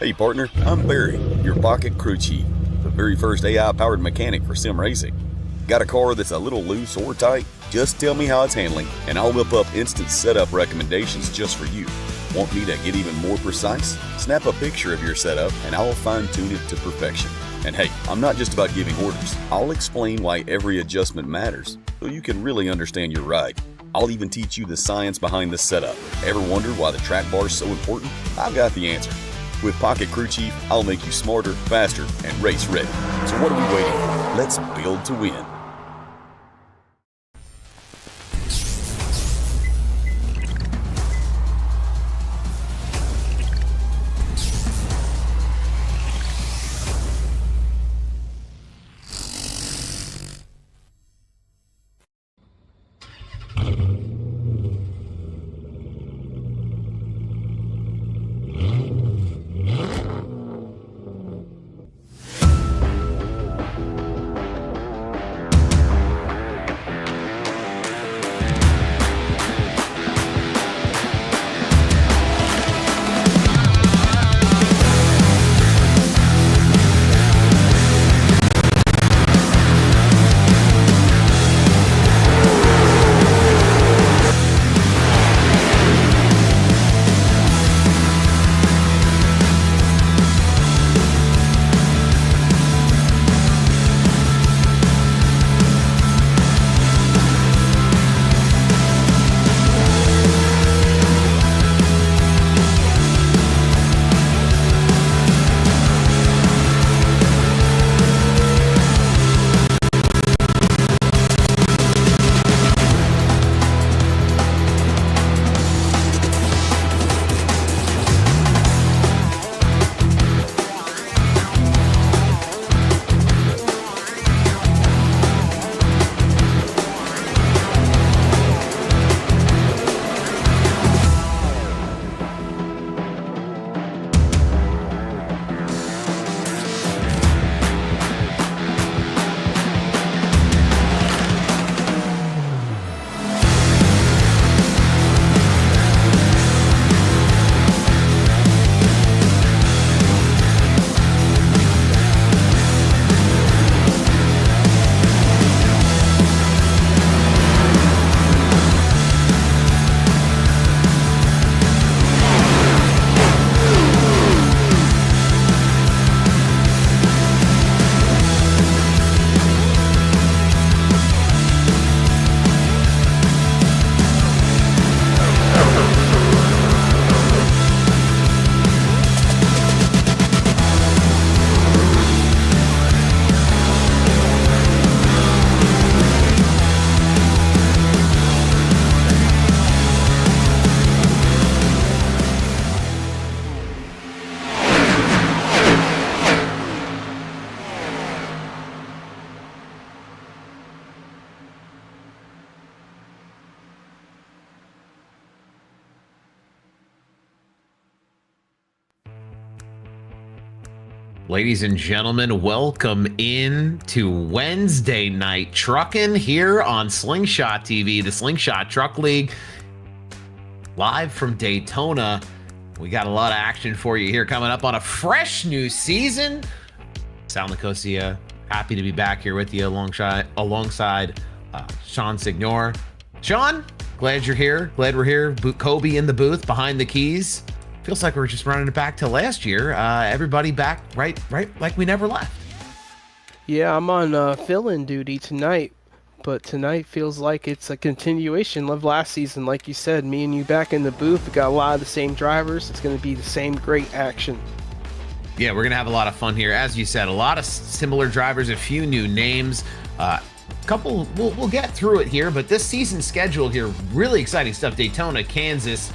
Hey partner, I'm Barry, your pocket crew chief, the very first AI-powered mechanic for sim racing. Got a car that's a little loose or tight? Just tell me how it's handling, and I'll whip up instant setup recommendations just for you. Want me to get even more precise? Snap a picture of your setup, and I'll fine-tune it to perfection. And hey, I'm not just about giving orders. I'll explain why every adjustment matters, so you can really understand your ride. I'll even teach you the science behind the setup. Ever wonder why the track bar is so important? I've got the answer. With Pocket Crew Chief, I'll make you smarter, faster, and race ready. So what are we waiting for? Let's build to win. Ladies and gentlemen, welcome in to Wednesday Night Truckin' here on Slingshot TV, the Slingshot Truck League, live from Daytona. We got a lot of action for you here coming up on a fresh new season. Sal Nicosia, happy to be back here with you alongside Sean Signor. Sean, glad you're here. Glad we're here. Kobe in the booth behind the keys. Feels like we're just running it back to last year. Everybody back right like we never left. Yeah, I'm on fill-in duty tonight, but tonight feels like it's a continuation of last season. Like you said, me and you back in the booth. We got a lot of the same drivers. It's going to be the same great action. Yeah, we're going to have a lot of fun here. As you said, a lot of similar drivers, a few new names. Couple, we'll get through it here, but this season schedule here, really exciting stuff. Daytona, Kansas,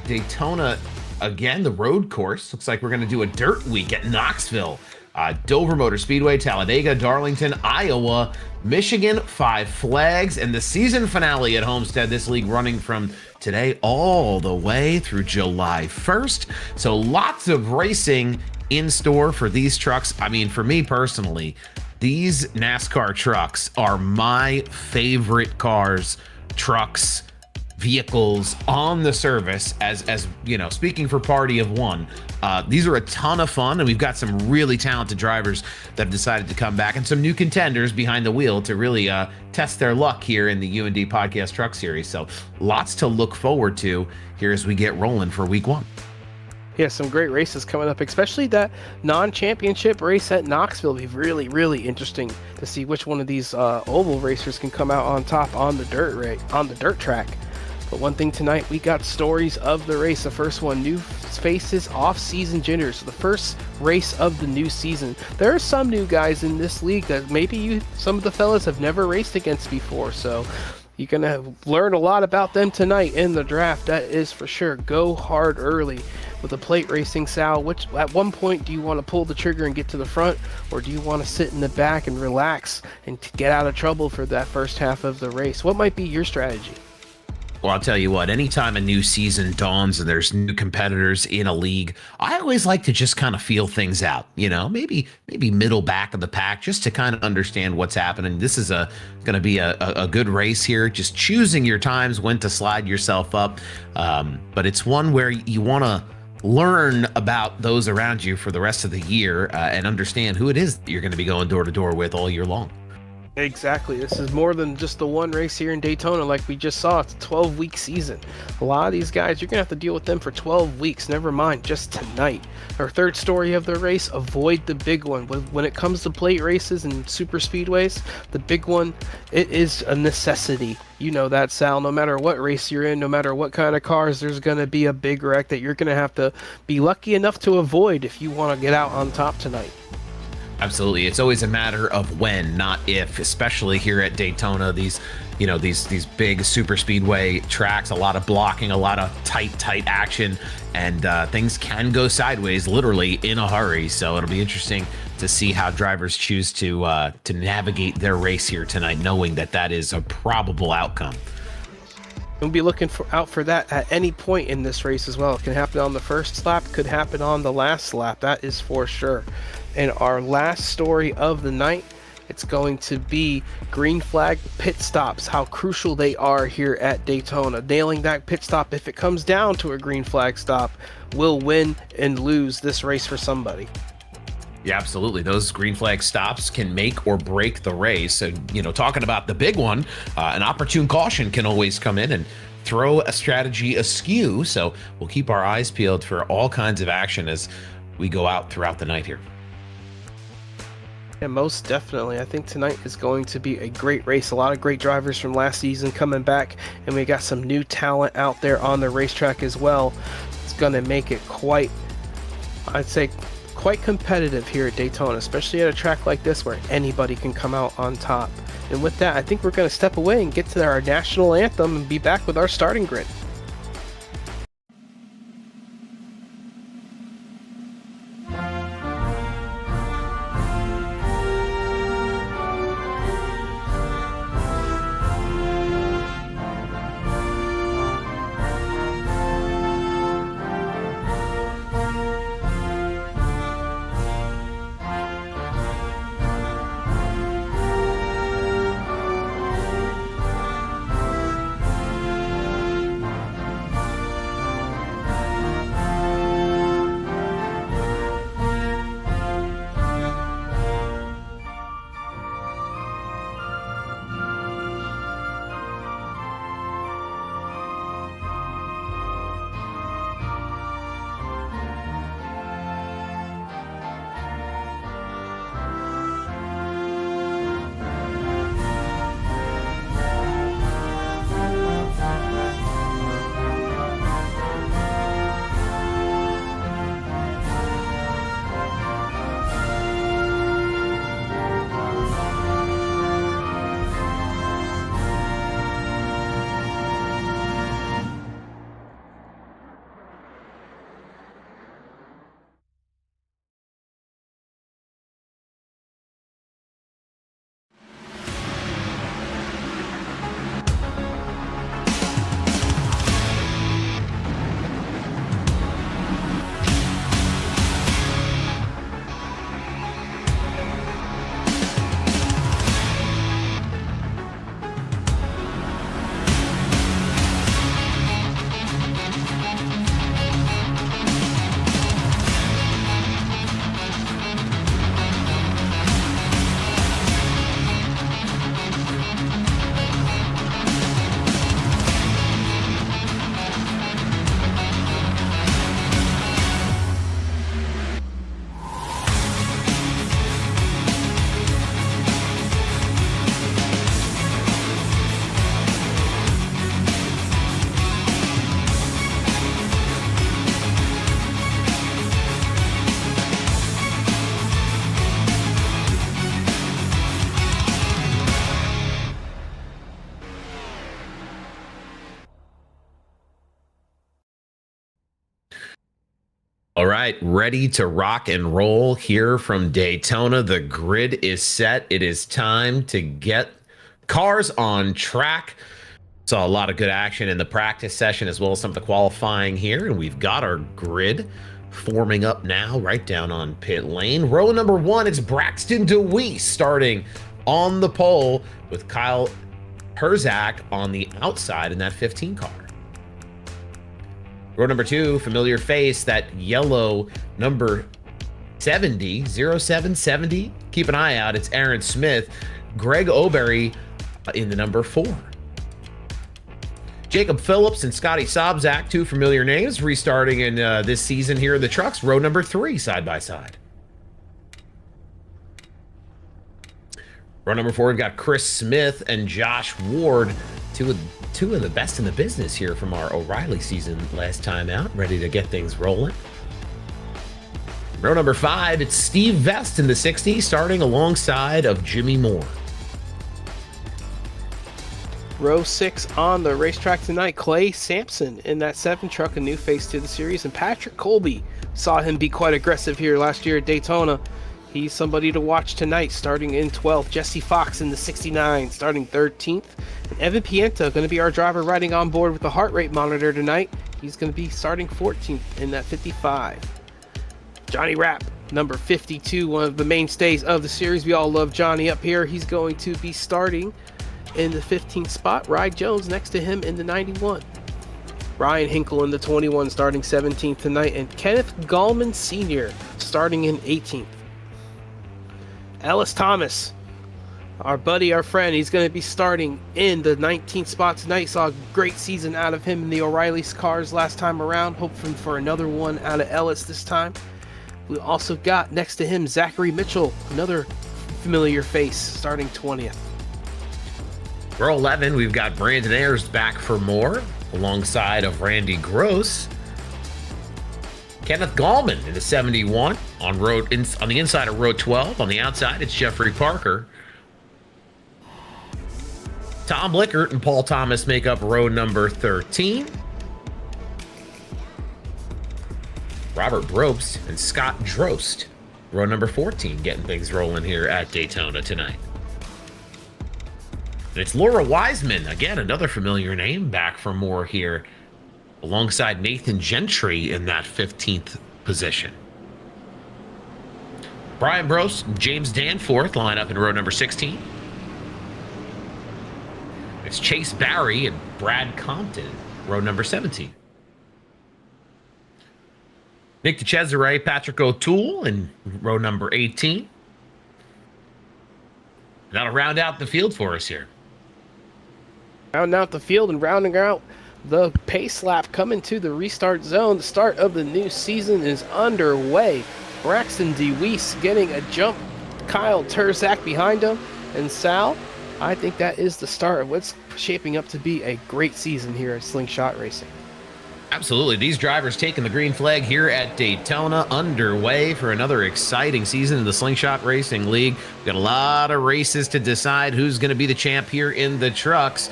Daytona, again, the road course. Looks like we're going to do a dirt week at Knoxville, Dover Motor Speedway, Talladega, Darlington, Iowa, Michigan, Five Flags, and the season finale at Homestead. This league running from today all the way through July 1st. So lots of racing in store for these trucks. I mean, for me personally, these NASCAR trucks are my favorite cars, trucks vehicles on the service. As you know, speaking for party of one, these are a ton of fun, and we've got some really talented drivers that have decided to come back, and some new contenders behind the wheel to really test their luck here in the UND Podcast Truck Series. So lots to look forward to here as we get rolling for week 1. Yeah, some great races coming up, especially that non-championship race at Knoxville. It'll be really, really interesting to see which one of these oval racers can come out on top on the dirt track. But one thing tonight, we got stories of the race. The first one, new faces, off-season jitters. So the first race of the new season. There are some new guys in this league that maybe some of the fellas have never raced against before. So you're going to learn a lot about them tonight in the draft. That is for sure. Go hard early with a plate racing, Sal. At one point, do you want to pull the trigger and get to the front, or do you want to sit in the back and relax and get out of trouble for that first half of the race? What might be your strategy? Well, I'll tell you what, anytime a new season dawns and there's new competitors in a league, I always like to just kind of feel things out, maybe middle back of the pack, just to kind of understand what's happening. This is going to be a good race here, just choosing your times, when to slide yourself up. But it's one where you want to learn about those around you for the rest of the year and understand who it is that you're going to be going door to door with all year long. Exactly. This is more than just the one race here in Daytona like we just saw. It's a 12-week season. A lot of these guys, you're going to have to deal with them for 12 weeks. Never mind just tonight. Our third story of the race, avoid the big one. When it comes to plate races and super speedways, the big one, it is a necessity. You know that, Sal. No matter what race you're in, no matter what kind of cars, there's going to be a big wreck that you're going to have to be lucky enough to avoid if you want to get out on top tonight. Absolutely. It's always a matter of when, not if, especially here at Daytona. These big super speedway tracks, a lot of blocking, a lot of tight action, and things can go sideways literally in a hurry. So it'll be interesting to see how drivers choose to navigate their race here tonight, knowing that is a probable outcome. We'll be looking out for that at any point in this race as well. It can happen on the first lap, could happen on the last lap, that is for sure. And our last story of the night, it's going to be green flag pit stops, how crucial they are here at Daytona. Nailing that pit stop, if it comes down to a green flag stop, will win and lose this race for somebody. Yeah, absolutely. Those green flag stops can make or break the race. So, talking about the big one, an opportune caution can always come in and throw a strategy askew. So we'll keep our eyes peeled for all kinds of action as we go out throughout the night here. Yeah, most definitely. I think tonight is going to be a great race. A lot of great drivers from last season coming back, and we got some new talent out there on the racetrack as well. It's going to make it quite competitive here at Daytona, especially at a track like this where anybody can come out on top. And with that, I think we're going to step away and get to our national anthem and be back with our starting grid. All right, ready to rock and roll here from Daytona. The grid is set. It is time to get cars on track. Saw a lot of good action in the practice session as well as some of the qualifying here, and we've got our grid forming up now right down on pit lane. Row number 1, it's Braxton DeWeese starting on the pole with Kyle Herzak on the outside in that 15 car. Row number 2, familiar face, that yellow number 70, 0770. Keep an eye out. It's Aaron Smith. Greg O'Berry in the number 4. Jacob Phillips and Scotty Sobzak, 2 familiar names, restarting in this season here in the trucks. Row number 3, side by side. Row number 4, we've got Chris Smith and Josh Ward, two of the best in the business here from our O'Reilly season last time out, ready to get things rolling. Row number 5, it's Steve Vest in the 60, starting alongside of Jimmy Moore. Row 6 on the racetrack tonight, Clay Sampson in that 7 truck, a new face to the series, and Patrick Colby. Saw him be quite aggressive here last year at Daytona. He's somebody to watch tonight, starting in 12th. Jesse Fox in the 69, starting 13th. And Evan Pienta going to be our driver riding on board with the heart rate monitor tonight. He's going to be starting 14th in that 55. Johnny Rapp, number 52, one of the mainstays of the series. We all love Johnny up here. He's going to be starting in the 15th spot. Ryan Jones next to him in the 91. Ryan Hinkle in the 21, starting 17th tonight. And Kenneth Gallman Sr. starting in 18th. Ellis Thomas, our buddy, our friend, he's going to be starting in the 19th spot tonight. Saw a great season out of him in the O'Reilly's cars last time around. Hoping for another one out of Ellis this time. We also got next to him Zachary Mitchell, another familiar face, starting 20th. Row 11, we've got Brandon Ayers back for more, alongside of Randy Gross. Kenneth Gallman in the 71 on the inside of row 12. On the outside, it's Jeffrey Parker. Tom Lickert and Paul Thomas make up row number 13. Robert Brobst and Scott Drost, row number 14, getting things rolling here at Daytona tonight. And it's Laura Wiseman, again, another familiar name, back for more here, alongside Nathan Gentry in that 15th position. Brian Brose and James Danforth line up in row number 16. It's Chase Barry and Brad Compton, row number 17. Nick DeCesare, Patrick O'Toole in row number 18. That'll round out the field for us here. Rounding out the field and rounding out the pace lap coming to the restart zone. The start of the new season is underway. Braxton DeWeese getting a jump. Kyle Terzak behind him. And Sal, I think that is the start of what's shaping up to be a great season here at Slingshot Racing. Absolutely. These drivers taking the green flag here at Daytona, underway for another exciting season in the Slingshot Racing League. We've got a lot of races to decide who's going to be the champ here in the trucks.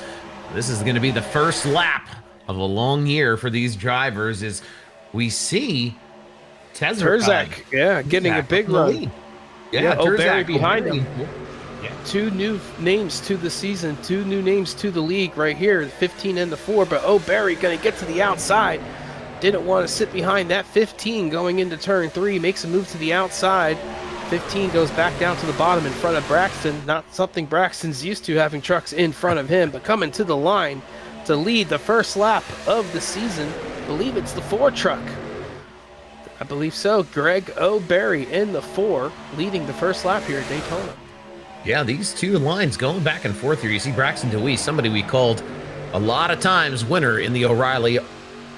This is going to be the first lap of a long year for these drivers as we see Terzak, getting a big run. Yeah, O'Berry behind him. Yeah. 2 new names to the season, 2 new names to the league right here, the 15 and the 4, but O'Berry going to get to the outside. Didn't want to sit behind that 15 going into turn 3, makes a move to the outside. 15 goes back down to the bottom in front of Braxton. Not something Braxton's used to, having trucks in front of him, but coming to the line to lead the first lap of the season. I believe it's the 4 truck. I believe so. Greg O'Berry in the 4, leading the first lap here at Daytona. Yeah, these two lines going back and forth here. You see Braxton DeWeese, somebody we called a lot of times winner in the O'Reilly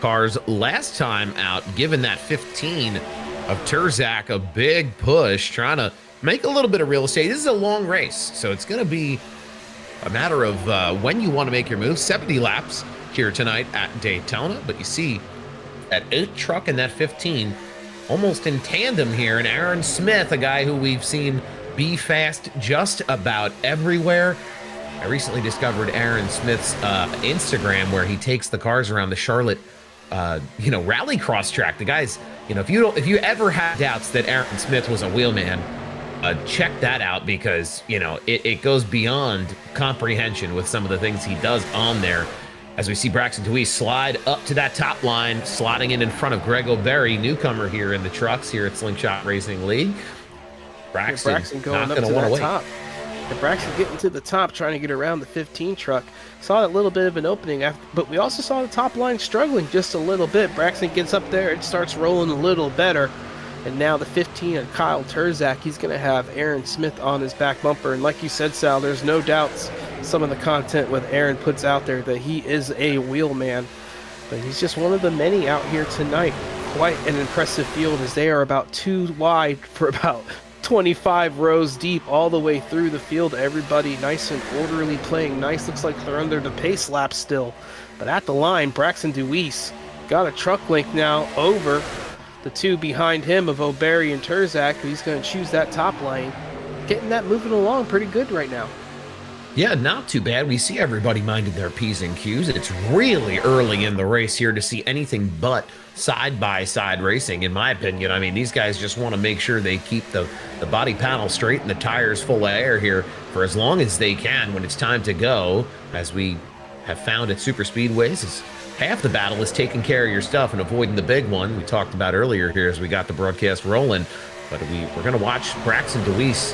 cars last time out, given that 15 of Terzak a big push, trying to make a little bit of real estate. This is a long race, so it's going to be a matter of when you want to make your move. 70 laps here tonight at Daytona, but you see that 8 truck and that 15 almost in tandem here, and Aaron Smith, a guy who we've seen be fast just about everywhere. I recently discovered Aaron Smith's Instagram, where he takes the cars around the Charlotte rally cross track. The guy's if you ever had doubts that Aaron Smith was a wheelman, check that out, because it goes beyond comprehension with some of the things he does on there. As we see Braxton Deweese slide up to that top line, slotting in front of Greg O'Berry, newcomer here in the trucks here at Slingshot Racing League. Braxton going not up going to to want to that wait. top. And Braxton getting to the top, trying to get around the 15 truck. Saw that little bit of an opening, but we also saw the top line struggling just a little bit. Braxton gets up there, it starts rolling a little better. And now the 15 and Kyle Terzak, he's going to have Aaron Smith on his back bumper. And like you said, Sal, there's no doubts some of the content with Aaron puts out there that he is a wheelman. But he's just one of the many out here tonight. Quite an impressive field, as they are about 2 wide for about 25 rows deep all the way through the field. Everybody nice and orderly, playing nice. Looks like they're under the pace lap still. But at the line, Braxton Deweese got a truck link now over the 2 behind him of O'Berry and Terzak. He's going to choose that top lane. Getting that moving along pretty good right now. Yeah, not too bad. We see everybody minding their P's and Q's. It's really early in the race here to see anything but side-by-side racing, in my opinion. I mean, these guys just want to make sure they keep the body panel straight and the tires full of air here for as long as they can when it's time to go. As we have found at super speedways, is half the battle is taking care of your stuff and avoiding the big one we talked about earlier here as we got the broadcast rolling. But we're going to watch Braxton Deweese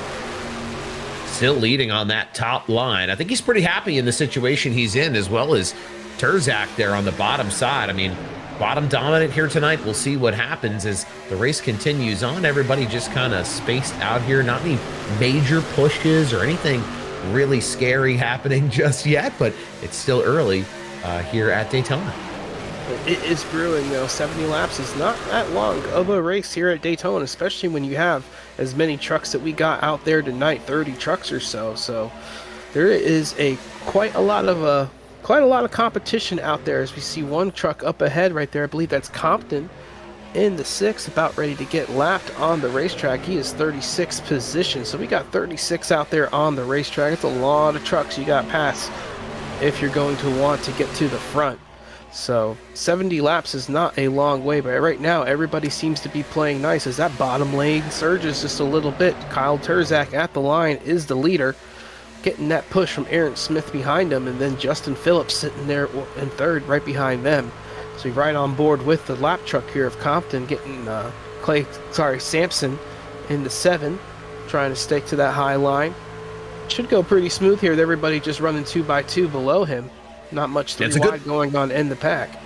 still leading on that top line. I think he's pretty happy in the situation he's in, as well as Terzak there on the bottom side. I mean, bottom dominant here tonight. We'll see what happens as the race continues on. Everybody just kind of spaced out here. Not any major pushes or anything really scary happening just yet, but it's still early here at Daytona. It is brewing, though. 70 laps is not that long of a race here at Daytona, especially when you have as many trucks that we got out there tonight, 30 trucks or so. So there is quite a lot of competition out there, as we see one truck up ahead right there. I believe that's Compton in the 6th, about ready to get lapped on the racetrack. He is 36th position, so we got 36 out there on the racetrack. It's a lot of trucks you got past if you're going to want to get to the front. So 70 laps is not a long way, but right now everybody seems to be playing nice as that bottom lane surges just a little bit. Kyle Terzak at the line is the leader, getting that push from Aaron Smith behind him, and then Justin Phillips sitting there in 3rd right behind them. So he's right on board with the lap truck here of Compton, getting Sampson in the 7, trying to stick to that high line. Should go pretty smooth here with everybody just running 2x2 below him. Not much 3 wide going on in the pack.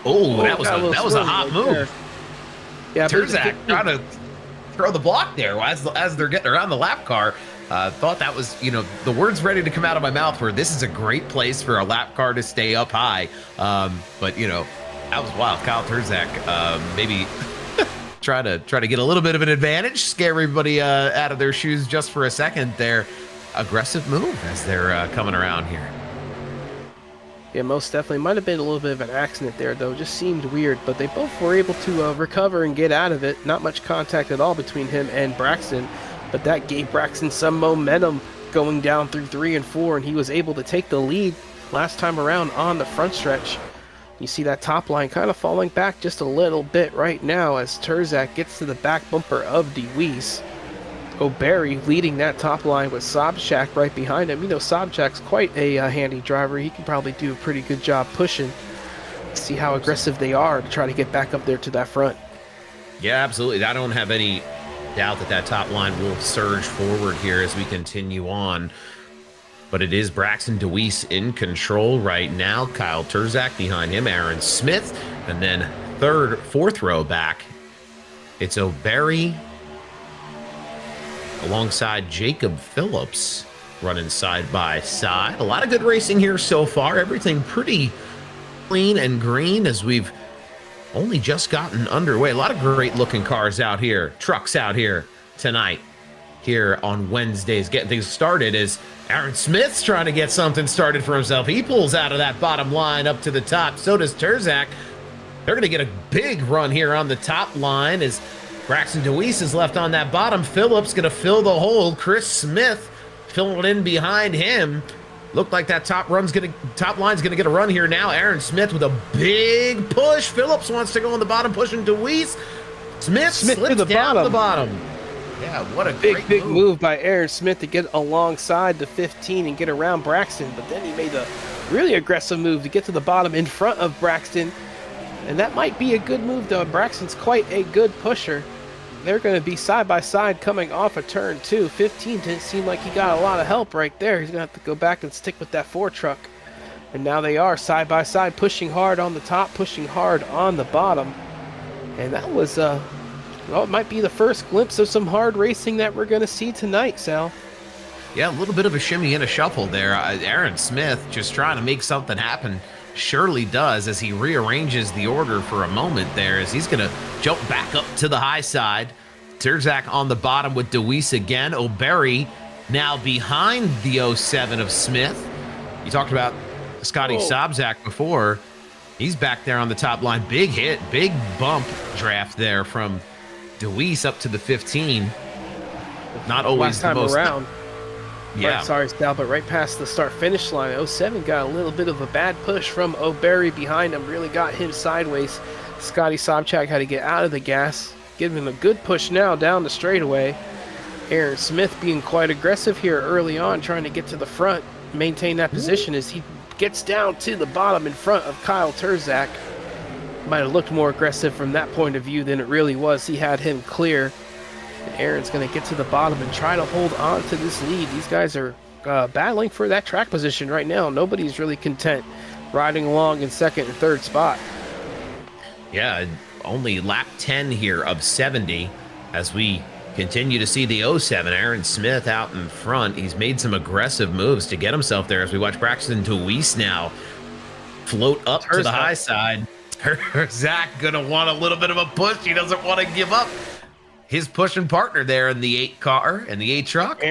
Oh, that was a hot move. There. Yeah, Terzak trying to throw the block there as they're getting around the lap car. Thought that was, the words ready to come out of my mouth were, this is a great place for a lap car to stay up high. But that was wild. Kyle Terzak maybe try to get a little bit of an advantage, scare everybody out of their shoes just for a second there. Aggressive move as they're coming around here. Yeah, most definitely. Might have been a little bit of an accident there, though. Just seemed weird, but they both were able to recover and get out of it. Not much contact at all between him and Braxton, but that gave Braxton some momentum going down through 3 and 4, and he was able to take the lead last time around on the front stretch. You see that top line kind of falling back just a little bit right now as Terzak gets to the back bumper of Deweese. O'Berry leading that top line with Sobchak right behind him. Sobchak's quite a handy driver. He can probably do a pretty good job pushing. See how aggressive they are to try to get back up there to that front. Yeah, absolutely. I don't have any doubt that top line will surge forward here as we continue on. But it is Braxton Deweese in control right now. Kyle Terzak behind him, Aaron Smith, and then 4th row back, it's O'Berry alongside Jacob Phillips running side by side. A lot of good racing here so far. Everything pretty clean and green as we've only just gotten underway. A lot of great looking cars out here, trucks out here tonight, here on Wednesdays. Getting things started as Aaron Smith's trying to get something started for himself. He pulls out of that bottom line up to the top. So does Terzak. They're going to get a big run here on the top line as Braxton Deweese is left on that bottom. Phillips going to fill the hole. Chris Smith filling in behind him. Looked like that top line's gonna get a run here now. Aaron Smith with a big push. Phillips wants to go on the bottom, pushing Deweese. Smith slips to the down bottom. the bottom. Yeah, what a big move by Aaron Smith to get alongside the 15 and get around Braxton, but then he made a really aggressive move to get to the bottom in front of Braxton, and that might be a good move though. Braxton's quite a good pusher. They're going to be side by side coming off a turn 2. 15 didn't seem like he got a lot of help right there. He's going to have to go back and stick with that 4 truck. And now they are side by side, pushing hard on the top, pushing hard on the bottom. And that was, well, it might be the first glimpse of some hard racing that we're going to see tonight, Sal. Yeah, a little bit of a shimmy and a shuffle there. Aaron Smith just trying to make something happen. Surely does, as he rearranges the order for a moment there, as he's going to jump back up to the high side. Terzak on the bottom with Deweese again. O'Berry now behind the 07 of Smith. You talked about Scotty Sobczak before. He's back there on the top line. Big hit, big bump draft there from Deweese up to the 15. Not always last time the most around. Yeah. Right, sorry, Sal, but right past the start-finish line, 07 got a little bit of a bad push from O'Berry behind him, really got him sideways. Scotty Sobczak had to get out of the gas, give him a good push now down the straightaway. Aaron Smith being quite aggressive here early on, trying to get to the front, maintain that position as he gets down to the bottom in front of Kyle Terzak. Might have looked more aggressive from that point of view than it really was. He had him clear. Aaron's going to get to the bottom and try to hold on to this lead. These guys are battling for that track position right now. Nobody's really content riding along in second and third spot. Yeah, only lap 10 here of 70 as we continue to see the 07. Aaron Smith out in front. He's made some aggressive moves to get himself there as we watch Braxton Deweese now float up to the high side. Zach going to want a little bit of a push. He doesn't want to give up his pushing partner there in the 8 car and the 8 truck.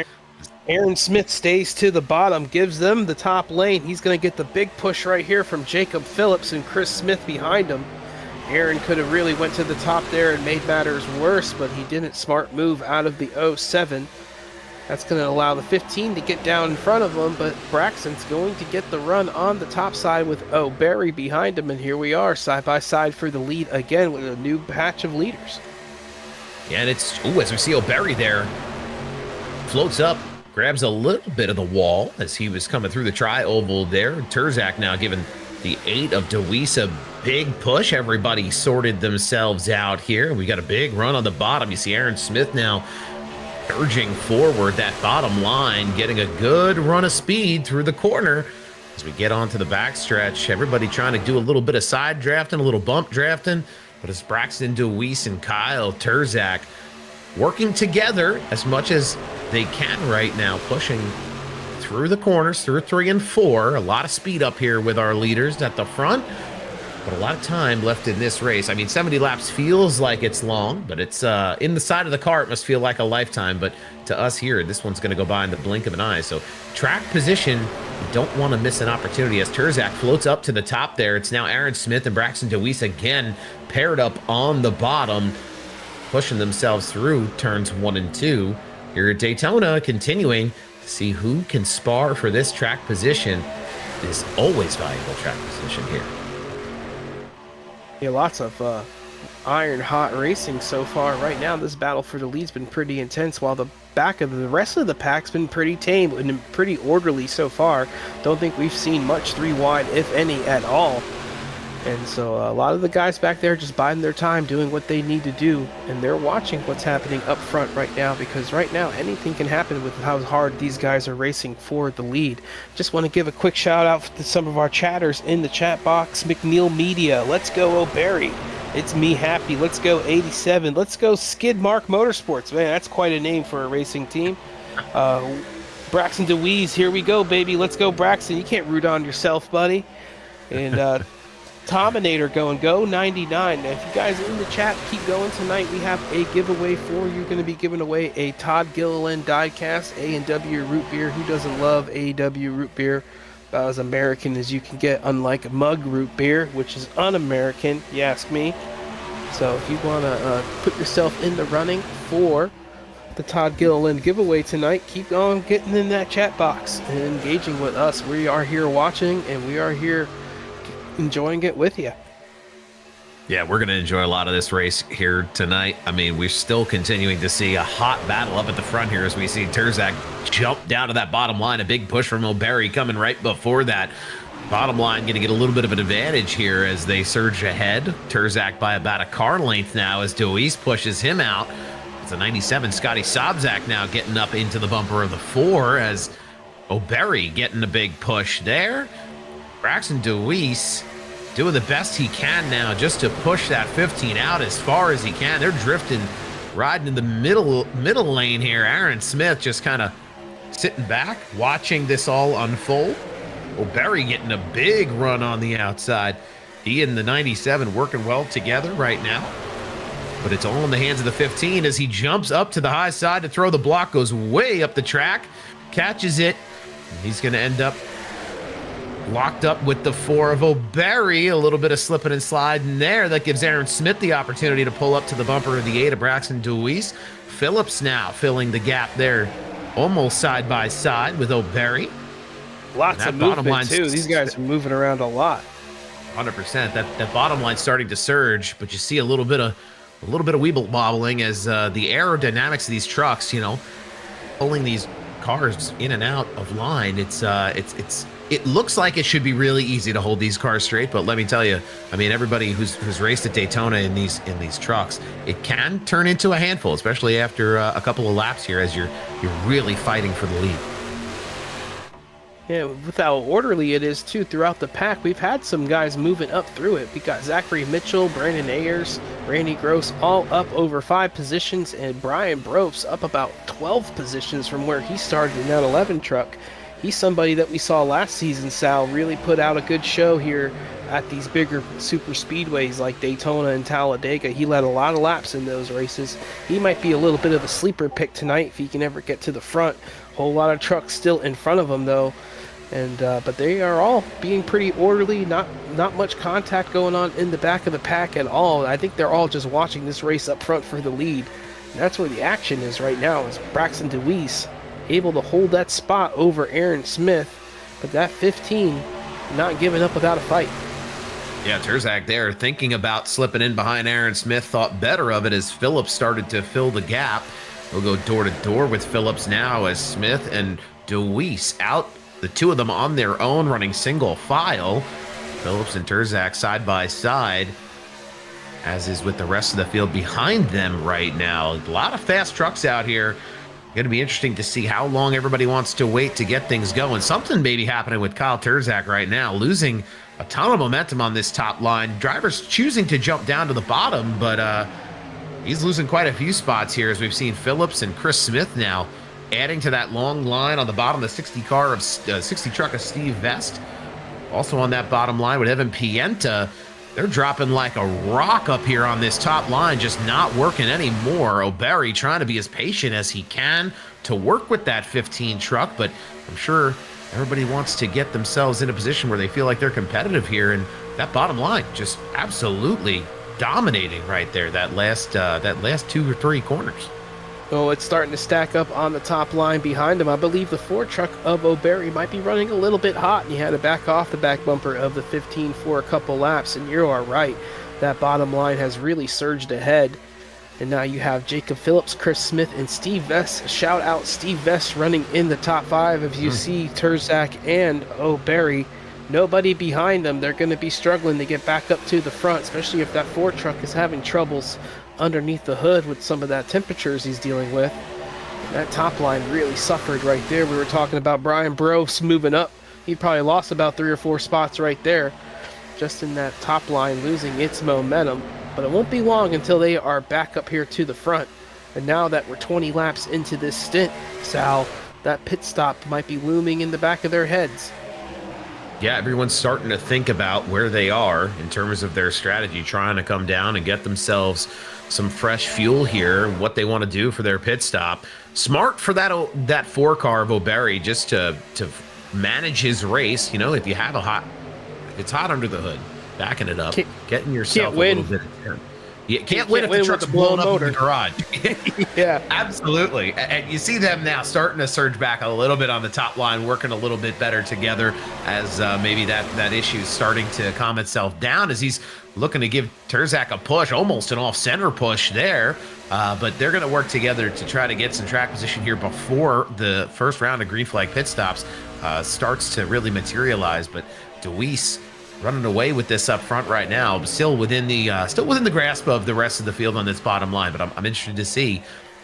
Aaron Smith stays to the bottom, gives them the top lane. He's going to get the big push right here from Jacob Phillips and Chris Smith behind him. Aaron could have really went to the top there and made matters worse, but he didn't. Smart move out of the 07. That's going to allow the 15 to get down in front of him, but Braxton's going to get the run on the top side with O'Berry behind him, and here we are side by side for the lead again with a new batch of leaders. Yeah, and it's, as we see O'Berry there, floats up, grabs a little bit of the wall as he was coming through the tri-oval there. Terzak now giving the 8 of Deweese a big push. Everybody sorted themselves out here. We got a big run on the bottom. You see Aaron Smith now urging forward that bottom line, getting a good run of speed through the corner. As we get onto the backstretch, everybody trying to do a little bit of side drafting, a little bump drafting. But it's Braxton Deweese and Kyle Terzak working together as much as they can right now, pushing through the corners, through 3 and 4. A lot of speed up here with our leaders at the front, but a lot of time left in this race. I mean, 70 laps feels like it's long, but it's in the side of the car, it must feel like a lifetime. But to us here, this one's going to go by in the blink of an eye. So track position, you don't want to miss an opportunity as Terzak floats up to the top there. It's now Aaron Smith and Braxton Deweese again paired up on the bottom, pushing themselves through turns 1 and 2 here at Daytona, continuing to see who can spar for this track position. This always valuable track position here. Yeah, lots of iron hot racing so far. Right now, this battle for the lead's been pretty intense, while the back of the rest of the pack's been pretty tame and pretty orderly so far. Don't think we've seen much 3 wide, if any, at all. And so a lot of the guys back there just biding their time, doing what they need to do, and they're watching what's happening up front right now, because right now anything can happen with how hard these guys are racing for the lead. Just want to give a quick shout out to some of our chatters in the chat box. McNeil Media, let's go O'Berry. It's me happy. Let's go 87. Let's go Skidmark Motorsports. Man, that's quite a name for a racing team. Braxton Deweese, here we go, baby. Let's go, Braxton. You can't root on yourself, buddy. And Tominator going, go 99. Now, if you guys are in the chat, keep going tonight. We have a giveaway for you. Going to be giving away a Todd Gilliland diecast A&W root beer. Who doesn't love A&W root beer? About as American as you can get, unlike mug root beer, which is un-American, you ask me. So if you want to put yourself in the running for the Todd Gilliland giveaway tonight. Keep on getting in that chat box and engaging with us. We are here watching, and we are here enjoying it with you. Yeah, we're going to enjoy a lot of this race here tonight. I mean, we're still continuing to see a hot battle up at the front here as we see Terzak jump down to that bottom line. A big push from O'Berry coming right before that. Bottom line going to get a little bit of an advantage here as they surge ahead. Terzak by about a car length now as Deweese pushes him out. It's a 97 Scotty Sobczak now getting up into the bumper of the 4 as O'Berry getting a big push there. Braxton Deweese doing the best he can now just to push that 15 out as far as he can. They're drifting, riding in the middle lane here. Aaron Smith just kind of sitting back, watching this all unfold. O'Berry getting a big run on the outside. He and the 97 working well together right now. But it's all in the hands of the 15 as he jumps up to the high side to throw the block, goes way up the track, catches it. And he's going to end up locked up with the 4 of O'Berry. A little bit of slipping and sliding there. That gives Aaron Smith the opportunity to pull up to the bumper of the 8 of Braxton Deweese. Phillips now filling the gap there, almost side by side with O'Berry. Lots of movement too. These guys are moving around a lot. 100%. That bottom line's starting to surge, but you see a little bit of weeble bobbling as the aerodynamics of these trucks, you know, pulling these cars in and out of line. It looks like it should be really easy to hold these cars straight, but let me tell you, I mean, everybody who's raced at Daytona in these trucks, it can turn into a handful, especially after a couple of laps here as you're really fighting for the lead. Yeah, with how orderly it is too throughout the pack, we've had some guys moving up through it. We got Zachary Mitchell, Brandon Ayers, Randy Gross all up over 5 positions, and Brian Bropes up about 12 positions from where he started in that 11 truck. He's somebody that we saw last season, Sal, really put out a good show here at these bigger super speedways like Daytona and Talladega. He led a lot of laps in those races. He might be a little bit of a sleeper pick tonight if he can ever get to the front. Whole lot of trucks still in front of him though. And but they are all being pretty orderly, not much contact going on in the back of the pack at all. I think they're all just watching this race up front for the lead. And that's where the action is right now, is Braxton Deweese able to hold that spot over Aaron Smith, but that 15 not giving up without a fight. Yeah, Terzak there thinking about slipping in behind Aaron Smith, thought better of it as Phillips started to fill the gap. We'll go door to door with Phillips now as Smith and Deweese out. The two of them on their own running single file. Phillips and Terzak side by side, as is with the rest of the field behind them right now. A lot of fast trucks out here. Going to be interesting to see how long everybody wants to wait to get things going. Something may be happening with Kyle Terzak right now, losing a ton of momentum on this top line. Drivers choosing to jump down to the bottom, but he's losing quite a few spots here as we've seen Phillips and Chris Smith now adding to that long line on the bottom of the 60 truck of Steve Vest. Also on that bottom line with Evan Pienta, they're dropping like a rock up here on this top line, just not working anymore. O'Berry trying to be as patient as he can to work with that 15 truck, but I'm sure everybody wants to get themselves in a position where they feel like they're competitive here, and that bottom line just absolutely dominating right there, that last 2 or 3 corners. Oh, it's starting to stack up on the top line behind him. I believe the 4 truck of O'Berry might be running a little bit hot, and he had to back off the back bumper of the 15 for a couple laps, and you are right. That bottom line has really surged ahead. And now you have Jacob Phillips, Chris Smith, and Steve Vest. Shout out Steve Vest running in the top 5. If you see Terzak and O'Berry, nobody behind them. They're going to be struggling to get back up to the front, especially if that 4 truck is having troubles underneath the hood with some of that temperatures he's dealing with. And that top line really suffered right there. We were talking about Brian Bros moving up. He probably lost about 3 or 4 spots right there, just in that top line losing its momentum. But it won't be long until they are back up here to the front. And now that we're 20 laps into this stint, Sal, that pit stop might be looming in the back of their heads. Yeah, everyone's starting to think about where they are in terms of their strategy, trying to come down and get themselves some fresh fuel here, what they want to do for their pit stop. Smart for that 4 car of O'Berry just to manage his race. You know, if you have it's hot under the hood, backing it up, getting yourself a little bit of turn. You can't win if the truck's blown up in the garage. Yeah, absolutely. And you see them now starting to surge back a little bit on the top line, working a little bit better together as maybe that issue is starting to calm itself down as he's looking to give Terzak a push, almost an off-center push there. But they're going to work together to try to get some track position here before the first round of green flag pit stops starts to really materialize. But Deweese running away with this up front right now, still within the grasp of the rest of the field on this bottom line. But I'm interested to see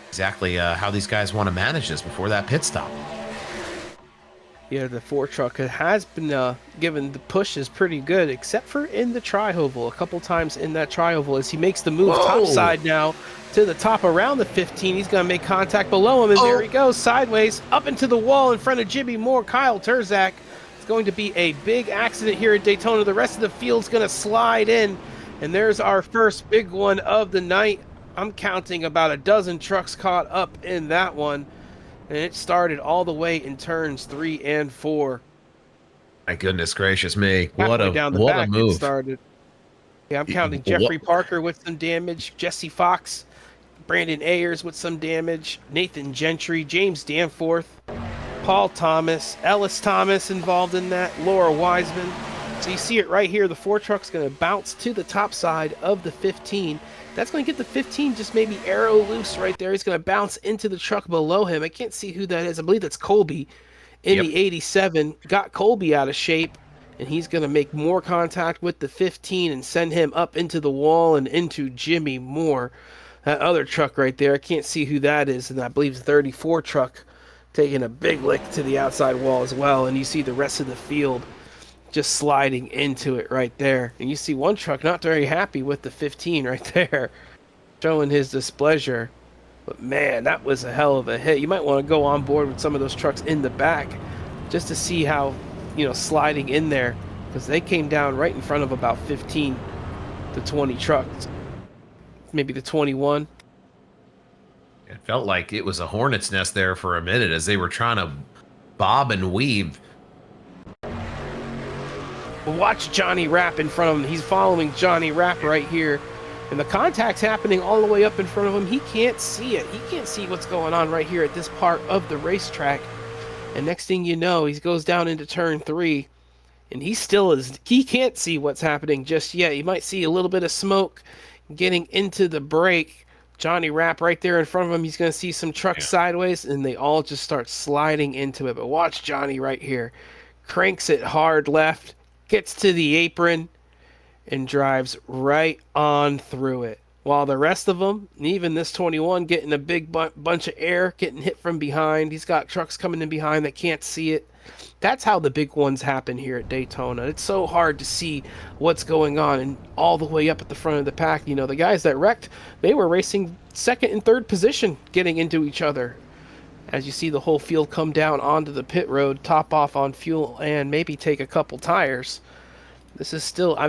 exactly how these guys want to manage this before that pit stop. Yeah, the Ford truck has been given the push is pretty good, except for in the tri-oval. A couple times in that tri-oval as he makes the move topside now to the top around the 15. He's going to make contact below him, and there he goes, sideways, up into the wall in front of Jimmy Moore. Kyle Terzak. Going to be a big accident here at Daytona. The rest of the field's going to slide in, and there's our first big one of the night. I'm counting about a dozen trucks caught up in that one, and it started all the way in turns 3 and 4. My goodness gracious me. What a move. It started. Yeah, I'm counting Jeffrey Parker with some damage, Jesse Fox, Brandon Ayers with some damage, Nathan Gentry, James Danforth, Paul Thomas, Ellis Thomas involved in that, Laura Wiseman. So you see it right here. The Ford truck's going to bounce to the top side of the 15. That's going to get the 15 just maybe arrow loose right there. He's going to bounce into the truck below him. I can't see who that is. I believe that's Colby in the 87. Got Colby out of shape, and he's going to make more contact with the 15 and send him up into the wall and into Jimmy Moore. That other truck right there, I can't see who that is, and I believe it's the 34 truck taking a big lick to the outside wall as well. And you see the rest of the field just sliding into it right there. And you see one truck not very happy with the 15 right there, showing his displeasure. But man, that was a hell of a hit. You might want to go on board with some of those trucks in the back just to see how, sliding in there, because they came down right in front of about 15 to 20 trucks, maybe the 21. It felt like it was a hornet's nest there for a minute as they were trying to bob and weave. Watch Johnny Rapp in front of him. He's following Johnny Rapp right here. And the contact's happening all the way up in front of him. He can't see it. He can't see what's going on right here at this part of the racetrack. And next thing you know, he goes down into turn 3. And he can't see what's happening just yet. You might see a little bit of smoke getting into the brake. Johnny Rapp right there in front of him. He's going to see some trucks sideways, and they all just start sliding into it. But watch Johnny right here. Cranks it hard left, gets to the apron, and drives right on through it. While the rest of them, even this 21, getting a big bunch of air, getting hit from behind. He's got trucks coming in behind that can't see it. That's how the big ones happen here at Daytona. It's so hard to see what's going on, and all the way up at the front of the pack, the guys that wrecked, they were racing second and third position getting into each other. As you see the whole field come down onto the pit road, top off on fuel, and maybe take a couple tires. I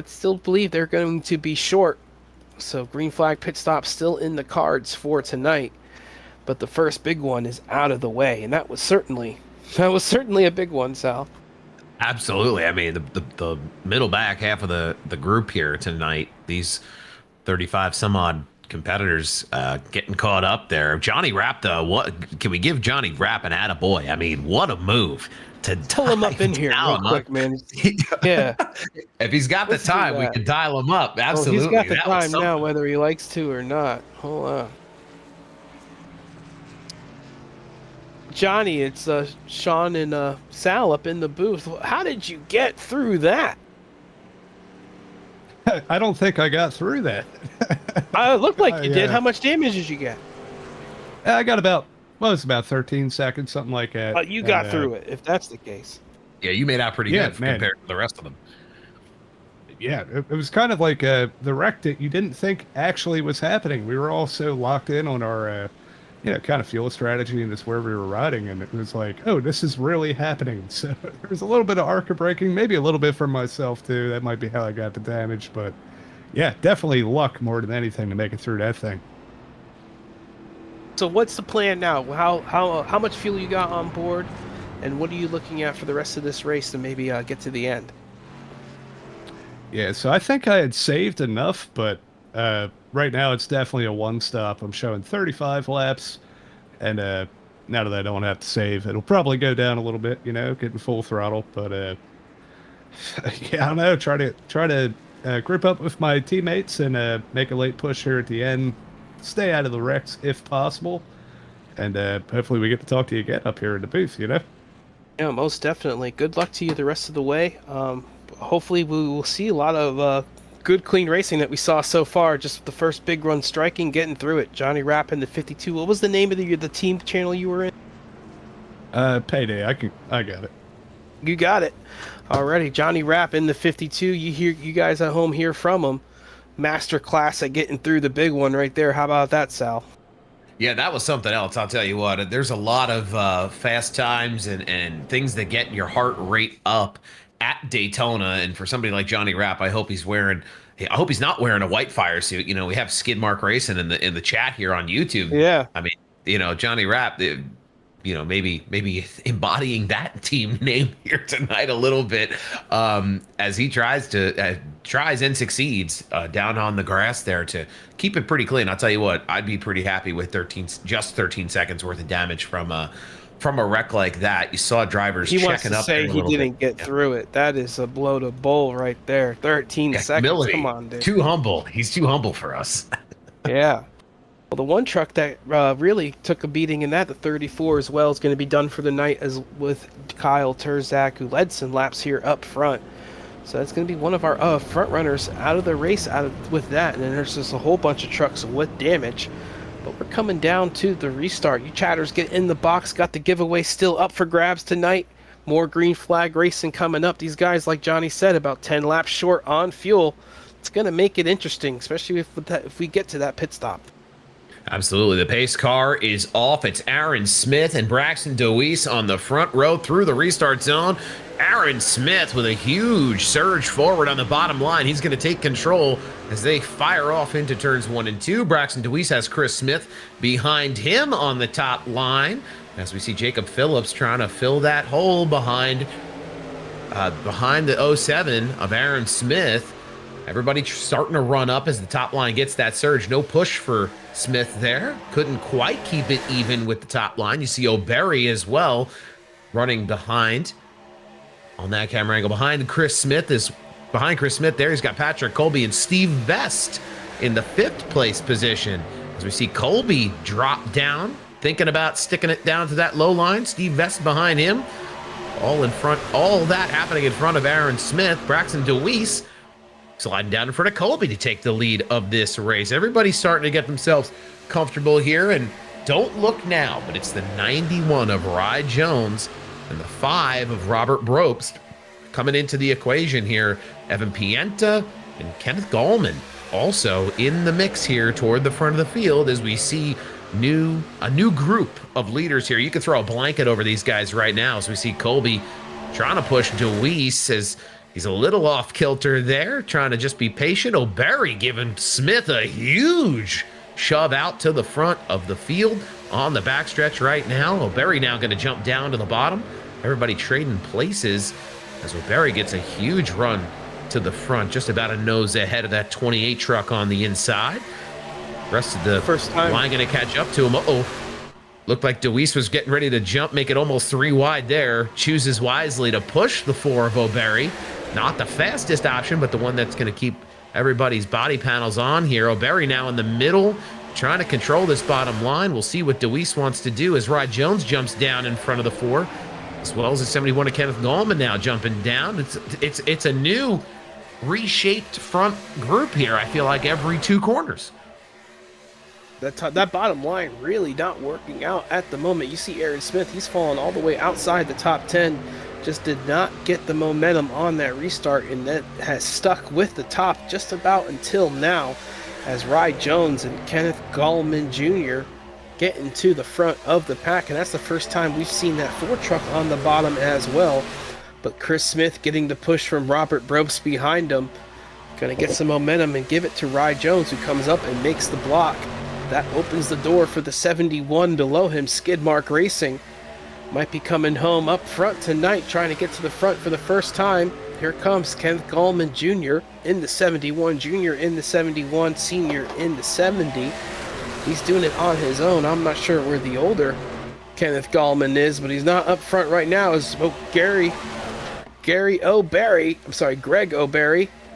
still believe they're going to be short. So green flag pit stop still in the cards for tonight. But the first big one is out of the way, and that was certainly a big one, Sal. Absolutely. I mean, the middle back half of the group here tonight, these 35 some odd competitors getting caught up there. Johnny Rapp, though, what can we give Johnny Rapp an attaboy? I mean, what a move to pull him up in here real quick, man. Yeah. If he's got the time, we can dial him up. Absolutely. He's got the time now, whether he likes to or not. Hold on. Johnny, it's Sean and Sal up in the booth. How did you get through that? I don't think I got through that. It looked like you did. How much damage did you get? I got about 13 seconds, something like that. You got through it, if that's the case. Yeah, you made out pretty good compared to the rest of them. Yeah, it was kind of like the wreck that you didn't think actually was happening. We were all so locked in on our, kind of fuel strategy and just where we were riding, and it was like, oh, this is really happening. So there was a little bit of ARCA braking, maybe a little bit from myself too. That might be how I got the damage, but yeah, definitely luck more than anything to make it through that thing. So what's the plan now? How much fuel you got on board, and what are you looking at for the rest of this race to maybe get to the end? Yeah, so I think I had saved enough, but Right now, it's definitely a one-stop. I'm showing 35 laps, and now that I don't have to save, it'll probably go down a little bit, getting full throttle. But yeah, I don't know. Try to grip up with my teammates and make a late push here at the end. Stay out of the wrecks if possible, and hopefully we get to talk to you again up here in the booth. Yeah, most definitely. Good luck to you the rest of the way. Hopefully we will see a lot of good, clean racing that we saw so far. Just the first big run striking, getting through it. Johnny Rapp in the 52. What was the name of the team channel you were in? Payday. I got it. You got it. Alrighty, Johnny Rapp in the 52. You guys at home hear from him. Master class at getting through the big one right there. How about that, Sal? Yeah, that was something else. I'll tell you what, there's a lot of fast times and things that get your heart rate up at Daytona. And for somebody like Johnny Rapp, I hope he's not wearing a white fire suit. We have Skid Mark Racing in the chat here on YouTube. Yeah. I mean, Johnny Rapp, maybe embodying that team name here tonight a little bit, as he tries and succeeds down on the grass there to keep it pretty clean. I'll tell you what, I'd be pretty happy with 13 seconds worth of damage from a wreck like that. You saw drivers he checking wants to up. say he didn't get through it. That is a blow to Bull right there. 13 seconds. Humility. Come on, dude. Too humble. He's too humble for us. Yeah. Well, the one truck that really took a beating in that, the 34 as well, is going to be done for the night as with Kyle Terzak, who led some laps here up front. So that's going to be one of our front runners out of the race with that. And then there's just a whole bunch of trucks with damage. But we're coming down to the restart. You chatters get in the box. Got the giveaway still up for grabs tonight. More green flag racing coming up. These guys, like Johnny said, about 10 laps short on fuel. It's going to make it interesting, especially if we get to that pit stop. Absolutely. The pace car is off. It's Aaron Smith and Braxton Deweese on the front row through the restart zone. Aaron Smith with a huge surge forward on the bottom line. He's going to take control as they fire off into turns 1 and 2. Braxton Deweese has Chris Smith behind him on the top line, as we see Jacob Phillips trying to fill that hole behind the 07 of Aaron Smith. Everybody starting to run up as the top line gets that surge. No push for Smith there. Couldn't quite keep it even with the top line. You see O'Berry as well running behind on that camera angle. Behind Chris Smith there, he's got Patrick Colby and Steve Vest in the 5th place position. As we see Colby drop down, thinking about sticking it down to that low line. Steve Vest behind him. All that happening in front of Aaron Smith. Braxton Deweese sliding down in front of Colby to take the lead of this race. Everybody's starting to get themselves comfortable here, and don't look now, but it's the 91 of Rye Jones and the 5 of Robert Brobst coming into the equation here. Evan Pienta and Kenneth Gallman also in the mix here toward the front of the field as we see a new group of leaders here. You can throw a blanket over these guys right now as we see Colby trying to push Deweese as he's a little off kilter there, trying to just be patient. O'Berry giving Smith a huge shove out to the front of the field on the backstretch right now. O'Berry now going to jump down to the bottom. Everybody trading places as O'Berry gets a huge run to the front, just about a nose ahead of that 28 truck on the inside. Rest of the first time line going to catch up to him. Looked like Deweese was getting ready to jump, make it almost 3 wide there. Chooses wisely to push the 4 of O'Berry. Not the fastest option, but the one that's going to keep everybody's body panels on here. O'Berry now in the middle, trying to control this bottom line. We'll see what Deweese wants to do as Rod Jones jumps down in front of the 4, as well as the 71 of Kenneth Gallman now jumping down. It's a new reshaped front group here, I feel like, every 2 corners. That bottom line really not working out at the moment. You see Aaron Smith, he's fallen all the way outside the top 10. Just did not get the momentum on that restart, and that has stuck with the top just about until now as Rye Jones and Kenneth Gallman Jr. get into the front of the pack. And that's the first time we've seen that 4 truck on the bottom as well. But Chris Smith getting the push from Robert Brobst behind him. Going to get some momentum and give it to Rye Jones, who comes up and makes the block. That opens the door for the 71 below him, Skid Mark Racing. Might be coming home up front tonight, trying to get to the front for the first time. here comes Kenneth Gallman Jr. in the 71, Junior in the 71, Senior in the 70. He's doing it on his own. I'm not sure where the older Kenneth Gallman is, but he's not up front right now. It's Greg O'Berry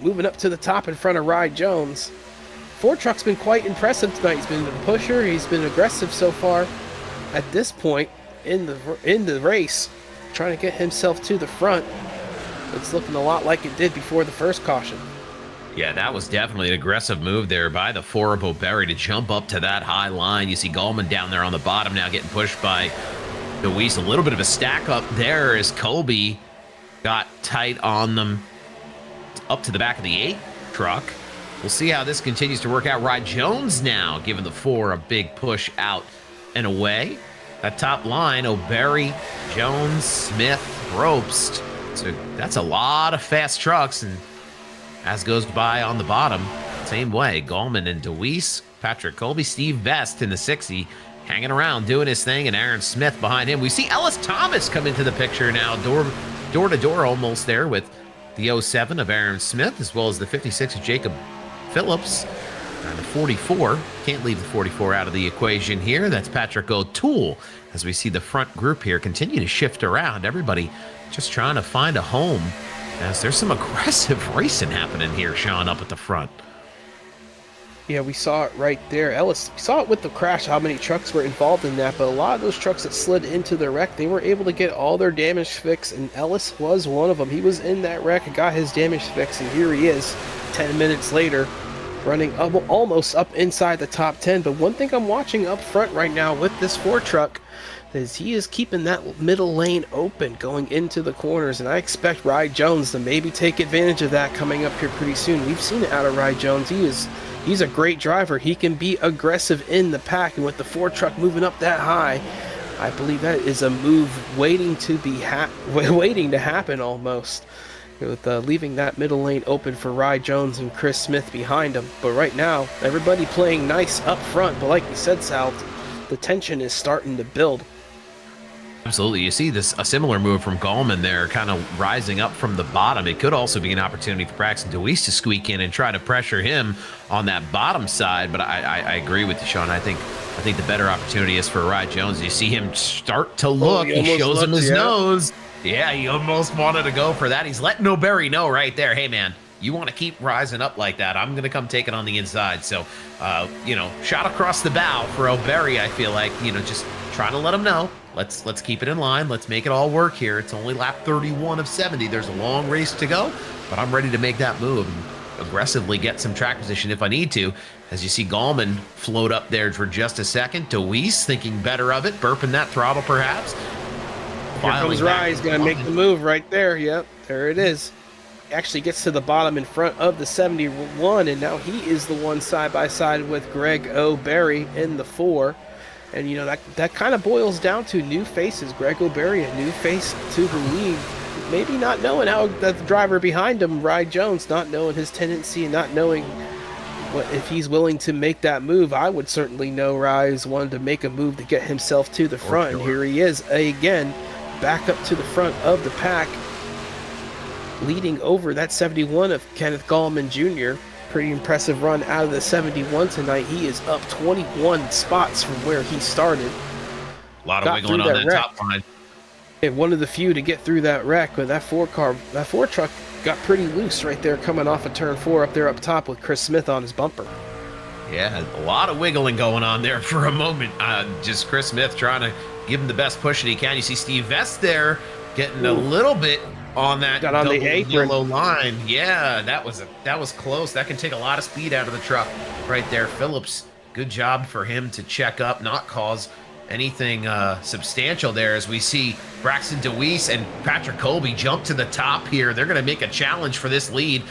moving up to the top in front of Rye Jones. Ford truck's been quite impressive tonight. He's been a pusher. He's been aggressive so far at this point in the race, trying to get himself to the front. It's looking a lot like it did before the first caution. Yeah, that was definitely an aggressive move there by the 4 of O'Berry to jump up to that high line. You see Gallman down there on the bottom now getting pushed by Deweese. A little bit of a stack up there as Colby got tight on them up to the back of the 8 truck. We'll see how this continues to work out. Rye Jones now giving the 4 a big push out and away. That top line, O'Berry, Jones, Smith, Probst. So that's a lot of fast trucks, and as goes by on the bottom, same way. Gallman and Deweese, Patrick Colby, Steve Vest in the 60, hanging around doing his thing, and Aaron Smith behind him. We see Ellis Thomas come into the picture now, door to door almost there with the 07 of Aaron Smith, as well as the 56 of Jacob Phillips. And the 44, can't leave the 44 out of the equation here. That's Patrick O'Toole. As we see the front group here continue to shift around, everybody just trying to find a home, as there's some aggressive racing happening here, Sean, up at the front. Yeah, we saw it right there. Ellis, we saw it with the crash, how many trucks were involved in that, but a lot of those trucks that slid into the wreck, they were able to get all their damage fixed, and Ellis was one of them. He was in that wreck and got his damage fixed, and here he is 10 minutes later, running almost up inside the top 10. But one thing I'm watching up front right now with this Ford truck is he is keeping that middle lane open going into the corners, and I expect Rye Jones to maybe take advantage of that coming up here pretty soon. We've seen it out of Rye Jones. He's a great driver. He can be aggressive in the pack, and with the Ford truck moving up that high, I believe that is a move waiting to happen almost, with leaving that middle lane open for Rye Jones and Chris Smith behind him. But right now, everybody playing nice up front, but like you said, Sal, the tension is starting to build. Absolutely. You see a similar move from Gallman there, kind of rising up from the bottom. It could also be an opportunity for Braxton Deweese to squeak in and try to pressure him on that bottom side. But I agree with you, Sean. I think the better opportunity is for Rye Jones. You see him start to look. He shows him his nose. Yeah, he almost wanted to go for that. He's letting O'Berry know right there, hey, man, you want to keep rising up like that, I'm going to come take it on the inside. So, shot across the bow for O'Berry, I feel like, just trying to let him know. Let's keep it in line. Let's make it all work here. It's only lap 31 of 70. There's a long race to go, but I'm ready to make that move and aggressively get some track position if I need to. As you see Gallman float up there for just a second. Deweese thinking better of it, burping that throttle perhaps. Here comes Rye. He's going to make the move right there. Yep, there it is. Actually gets to the bottom in front of the 71, and now he is the one side by side with Greg O'Berry in the 4. And that kind of boils down to new faces. Greg O'Berry, a new face to the league, maybe not knowing how the driver behind him, Rye Jones, not knowing his tendency and not knowing if he's willing to make that move. I would certainly know Rye's wanted to make a move to get himself to the front, and here he is again, back up to the front of the pack, leading over that 71 of Kenneth Gallman Jr. Pretty impressive run out of the 71 tonight. He is up 21 spots from where he started. A lot of wiggling on that top line. And one of the few to get through that wreck, but that Ford truck got pretty loose right there coming off of turn 4 up there up top with Chris Smith on his bumper. Yeah, a lot of wiggling going on there for a moment. Just Chris Smith trying to give him the best push that he can. You see Steve Vest there getting a little bit on that got on the yellow line. Yeah, that was close. That can take a lot of speed out of the truck right there. Phillips, good job for him to check up, not cause anything substantial there, as we see Braxton Deweese and Patrick Colby jump to the top here. They're going to make a challenge for this lead.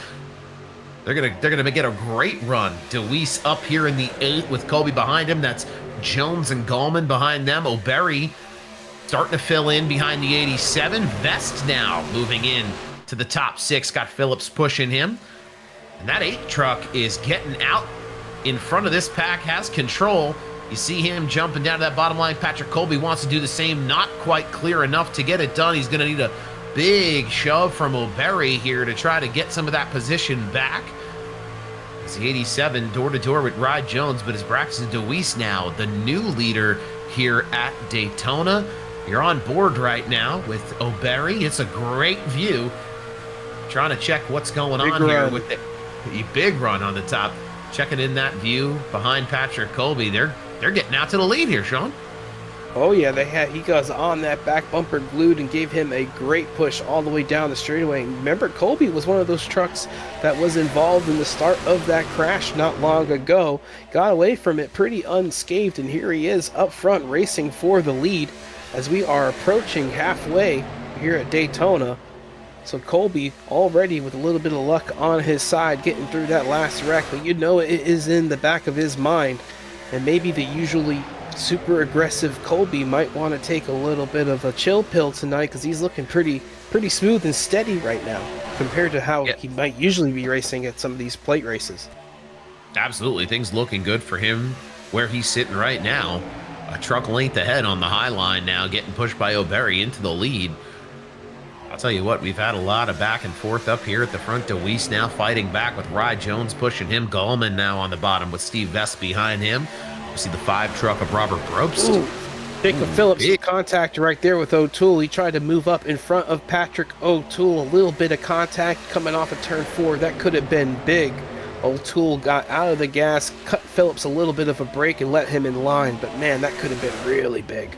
They're gonna get a great run. Deweese up here in the 8 with Colby behind him. That's Jones and Gallman behind them. O'Berry starting to fill in behind the 87. Vest now moving in to the top 6. Got Phillips pushing him. And that 8 truck is getting out in front of this pack, has control. You see him jumping down to that bottom line. Patrick Colby wants to do the same. Not quite clear enough to get it done. He's going to need a big shove from O'Berry here to try to get some of that position back. It's the 87 door-to-door with Rod Jones, but it's Braxton DeWeese now, the new leader here at Daytona. You're on board right now with O'Berry. It's a great view. Trying to check what's going on here with the big run on the top. Checking in that view behind Patrick Colby. They're getting out to the lead here, Sean. Oh yeah, he goes on that back bumper glued and gave him a great push all the way down the straightaway. Remember, Colby was one of those trucks that was involved in the start of that crash not long ago. Got away from it pretty unscathed, and here he is up front racing for the lead as we are approaching halfway here at Daytona. So Colby already with a little bit of luck on his side getting through that last wreck, but you know it is in the back of his mind, and maybe the usually super aggressive Colby might want to take a little bit of a chill pill tonight because he's looking pretty smooth and steady right now compared to how he might usually be racing at some of these plate races. Absolutely, things looking good for him where he's sitting right now. A truck length ahead on the high line now, getting pushed by O'Berry into the lead. I'll tell you what, we've had a lot of back and forth up here at the front. DeWeese now fighting back with Rod Jones pushing him. Gallman now on the bottom with Steve Vest behind him. We see the 5 truck of Robert Probst. Jacob Phillips in contact right there with O'Toole. He tried to move up in front of Patrick O'Toole. A little bit of contact coming off of turn 4. That could have been big. O'Toole got out of the gas, cut Phillips a little bit of a break and let him in line. But man, that could have been really big.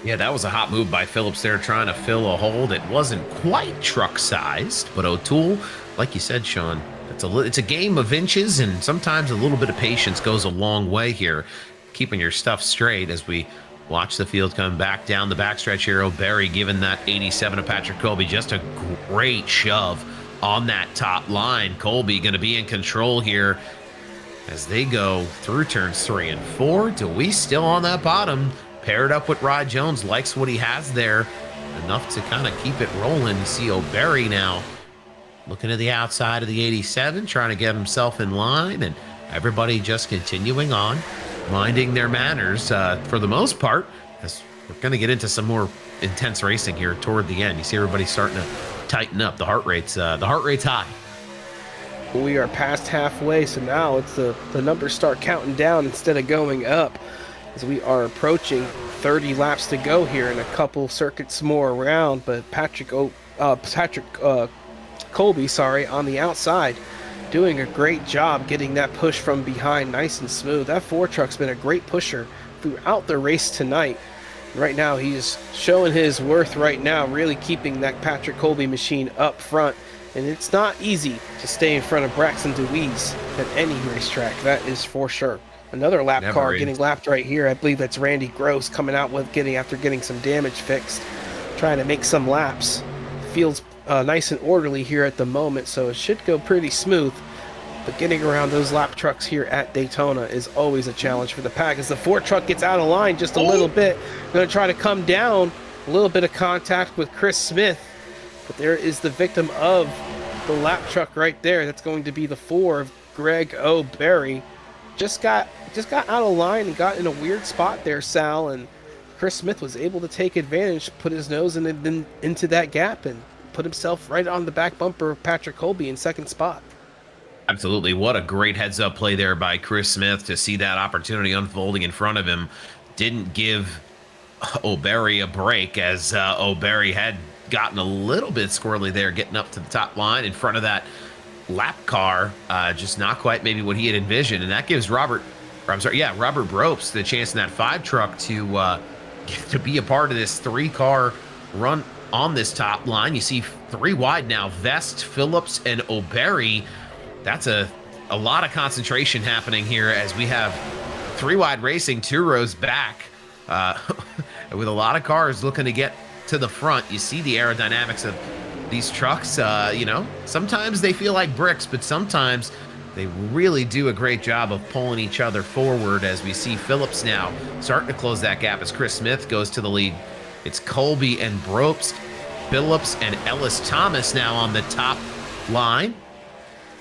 Yeah, that was a hot move by Phillips there, trying to fill a hole that wasn't quite truck-sized. But O'Toole, like you said, Sean, it's a game of inches, and sometimes a little bit of patience goes a long way here, keeping your stuff straight as we watch the field come back down the backstretch here. O'Berry giving that 87 of Patrick Colby just a great shove on that top line. Colby going to be in control here as they go through turns 3 and 4. DeWeese still on that bottom, paired up with Rod Jones, likes what he has there, enough to kind of keep it rolling. You see O'Berry now looking to the outside of the 87, trying to get himself in line, and everybody just continuing on, minding their manners for the most part, as we're going to get into some more intense racing here toward the end. You see everybody starting to tighten up. The heart rate's high. We are past halfway, so now it's the numbers start counting down instead of going up, as we are approaching 30 laps to go here and a couple circuits more around. But Patrick Colby, on the outside, doing a great job getting that push from behind nice and smooth. That 4 truck's been a great pusher throughout the race tonight. Right now, he's showing his worth right now, really keeping that Patrick Colby machine up front. And it's not easy to stay in front of Braxton DeWeese at any racetrack, that is for sure. Another lap car getting lapped right here. I believe that's Randy Gross coming out with after getting some damage fixed, trying to make some laps. Field's nice and orderly here at the moment, so it should go pretty smooth. But getting around those lap trucks here at Daytona is always a challenge for the pack, as the 4 truck gets out of line just a little bit. Going to try to come down. A little bit of contact with Chris Smith, but there is the victim of the lap truck right there. That's going to be the 4 of Greg O'Berry. Just got out of line and got in a weird spot there, Sal, and Chris Smith was able to take advantage, put his nose into that gap, and put himself right on the back bumper of Patrick Colby in second spot. Absolutely. What a great heads-up play there by Chris Smith to see that opportunity unfolding in front of him. Didn't give O'Berry a break, as O'Berry had gotten a little bit squirrely there, getting up to the top line in front of that lap car. Just not quite maybe what he had envisioned, and that gives Robert Probst the chance in that 5 truck to be a part of this 3-car run on this top line. You see 3 wide now, Vest, Phillips, and O'Berry. That's a lot of concentration happening here as we have 3 wide racing 2 rows back with a lot of cars looking to get to the front. You see the aerodynamics of these trucks. Sometimes they feel like bricks, but sometimes they really do a great job of pulling each other forward, as we see Phillips now starting to close that gap as Chris Smith goes to the lead. It's Colby and Probst, Phillips and Ellis Thomas now on the top line.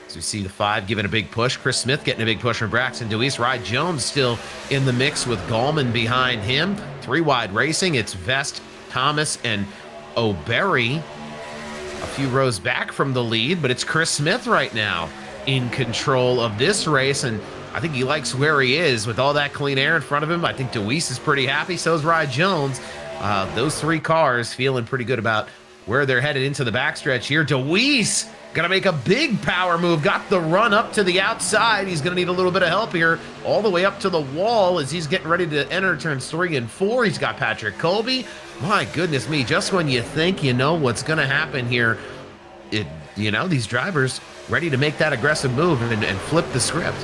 As we see the 5 giving a big push. Chris Smith getting a big push from Braxton DeWeese. Rod Jones still in the mix with Gallman behind him. 3 wide racing. It's Vest, Thomas, and O'Berry. a few rows back from the lead, but it's Chris Smith right now in control of this race, and I think he likes where he is with all that clean air in front of him. I think DeWeese is pretty happy, so is Rye Jones. Those three cars feeling pretty good about where they're headed into the backstretch here. DeWeese gonna make a big power move, got the run up to the outside. He's gonna need a little bit of help here, all the way up to the wall as he's getting ready to enter turns 3 and 4. He's got Patrick Colby. My goodness me, just when you think you know what's gonna happen here, these drivers ready to make that aggressive move and flip the script.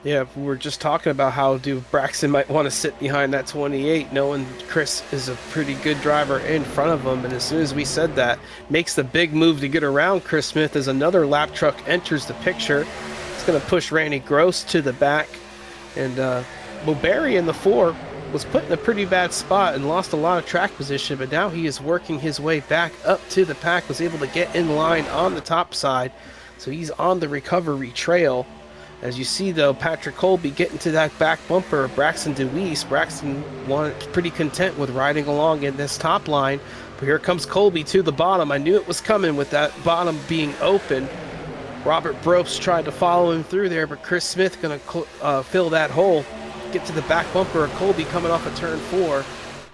Yeah, we were just talking about how Braxton might want to sit behind that 28, knowing Chris is a pretty good driver in front of him. And as soon as we said that, makes the big move to get around Chris Smith as another lap truck enters the picture. It's going to push Randy Gross to the back. And Mulberry in the 4 was put in a pretty bad spot and lost a lot of track position, but now he is working his way back up to the pack, was able to get in line on the top side. So he's on the recovery trail. As you see, though, Patrick Colby getting to that back bumper of Braxton DeWeese. Braxton pretty content with riding along in this top line. But here comes Colby to the bottom. I knew it was coming with that bottom being open. Robert Brobst tried to follow him through there, but Chris Smith going to fill that hole. Get to the back bumper of Colby coming off of turn 4.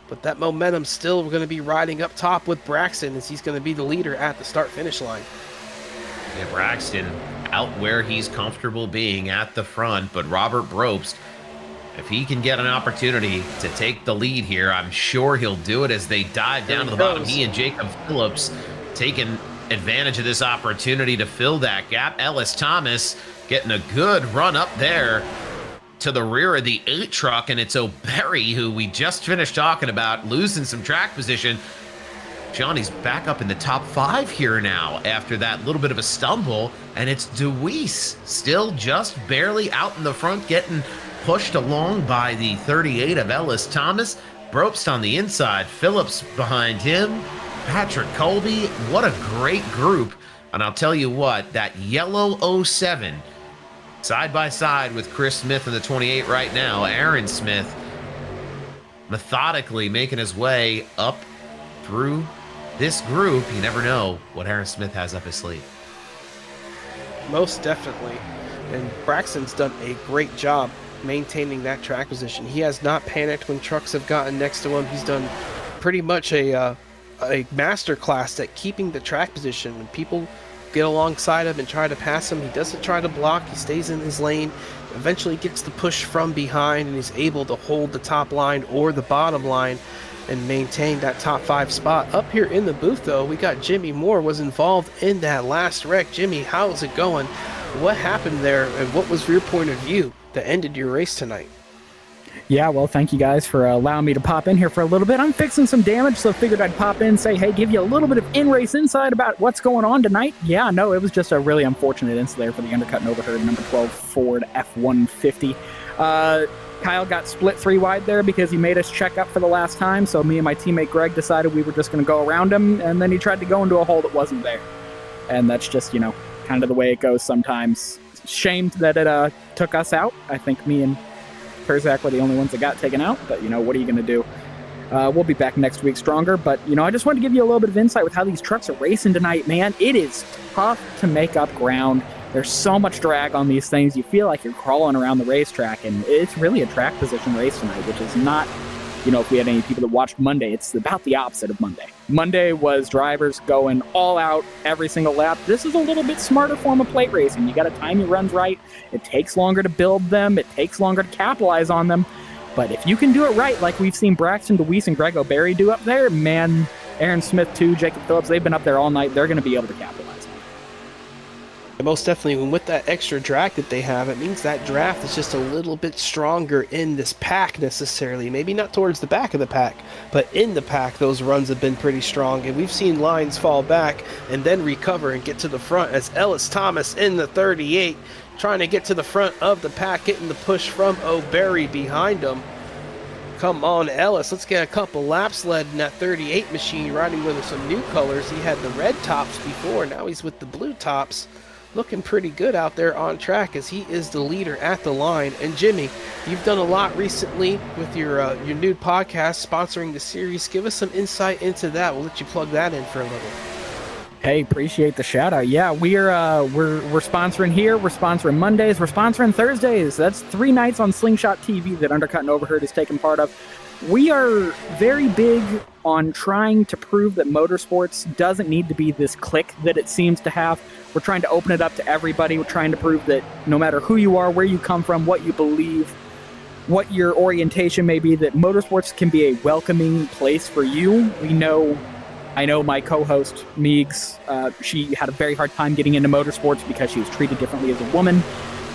But that momentum still going to be riding up top with Braxton, as he's going to be the leader at the start-finish line. Yeah, Braxton out where he's comfortable being at the front, but Robert Brobst, if he can get an opportunity to take the lead here, I'm sure he'll do it as they dive down to the bottom. He and Jacob Phillips taking advantage of this opportunity to fill that gap. Ellis Thomas getting a good run up there to the rear of the 8 truck, and it's O'Berry, who we just finished talking about, losing some track position. Johnny's back up in the top 5 here now after that little bit of a stumble, and it's DeWeese still just barely out in the front, getting pushed along by the 38 of Ellis Thomas. Brobst on the inside, Phillips behind him, Patrick Colby. What a great group. And I'll tell you what, that yellow 07 side by side with Chris Smith in the 28 right now, Aaron Smith methodically making his way up through this group. You never know what Aaron Smith has up his sleeve. Most definitely. And Braxton's done a great job maintaining that track position. He has not panicked when trucks have gotten next to him. He's done pretty much a master class at keeping the track position. When people get alongside him and try to pass him, he doesn't try to block. He stays in his lane, eventually gets the push from behind, and is able to hold the top line or the bottom line and maintain that top 5 spot. Up here in the booth, though, we got Jimmy Moore was involved in that last wreck. Jimmy, how's it going? What happened there, and what was your point of view that ended your race tonight? Yeah, well, thank you guys for allowing me to pop in here for a little bit. I'm fixing some damage, so figured I'd pop in and say, hey, give you a little bit of in-race insight about what's going on tonight. Yeah, no, it was just a really unfortunate incident there for the Undercut Overheard number 12 Ford F-150. Kyle got split 3 wide there because he made us check up for the last time, so me and my teammate Greg decided we were just going to go around him, and then he tried to go into a hole that wasn't there. And that's just, kind of the way it goes sometimes. Shamed that it took us out. I think me and Perzak were the only ones that got taken out, but, what are you going to do? We'll be back next week stronger, but, I just wanted to give you a little bit of insight with how these trucks are racing tonight, man. It is tough to make up ground. There's so much drag on these things. You feel like you're crawling around the racetrack, and it's really a track position race tonight, which is not, if we had any people that watched Monday, it's about the opposite of Monday. Monday was drivers going all out every single lap. This is a little bit smarter form of plate racing. You got to time your runs right. It takes longer to build them. It takes longer to capitalize on them. But if you can do it right, like we've seen Braxton DeWeese and Greg O'Berry do up there, man, Aaron Smith too, Jacob Phillips, they've been up there all night. They're going to be able to capitalize. Most definitely, and with that extra drag that they have, it means that draft is just a little bit stronger in this pack necessarily. Maybe not towards the back of the pack, but in the pack, those runs have been pretty strong. And we've seen lines fall back and then recover and get to the front, as Ellis Thomas in the 38 trying to get to the front of the pack, getting the push from O'Berry behind him. Come on, Ellis, let's get a couple laps led in that 38 machine, riding with some new colors. He had the red tops before, now he's with the blue tops. looking pretty good out there on track as he is the leader at the line. And Jimmy, you've done a lot recently with your new podcast sponsoring the series. Give us some insight into that. We'll let you plug that in for a little. Hey, appreciate the shout out. Yeah, we're sponsoring here. We're sponsoring Mondays. We're sponsoring Thursdays. That's 3 nights on Slingshot TV that Undercut and Overheard is taking part of. We are very big on trying to prove that motorsports doesn't need to be this clique that it seems to have. We're trying to open it up to everybody. We're trying to prove that no matter who you are, where you come from, what you believe, what your orientation may be, that motorsports can be a welcoming place for you. I know my co-host, Meegs, she had a very hard time getting into motorsports because she was treated differently as a woman.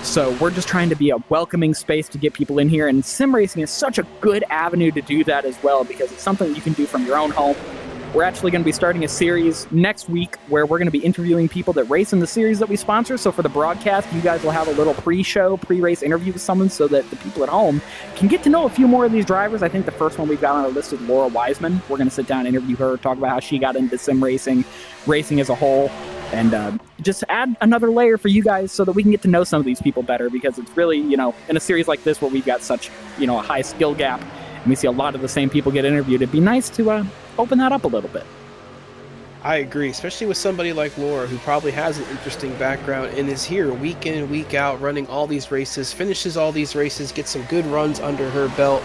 So we're just trying to be a welcoming space to get people in here. And sim racing is such a good avenue to do that as well, because it's something you can do from your own home. We're actually going to be starting a series next week where we're going to be interviewing people that race in the series that we sponsor. So for the broadcast, you guys will have a little pre-race interview with someone so that the people at home can get to know a few more of these drivers. I think the first one we've got on our list is Laura Wiseman. We're going to sit down and interview her, talk about how she got into sim racing, racing as a whole, and just add another layer for you guys so that we can get to know some of these people better, because it's really, in a series like this where we've got such, a high skill gap and we see a lot of the same people get interviewed, it'd be nice to open that up a little bit. I agree, especially with somebody like Laura, who probably has an interesting background and is here week in and week out running all these races, finishes all these races, gets some good runs under her belt,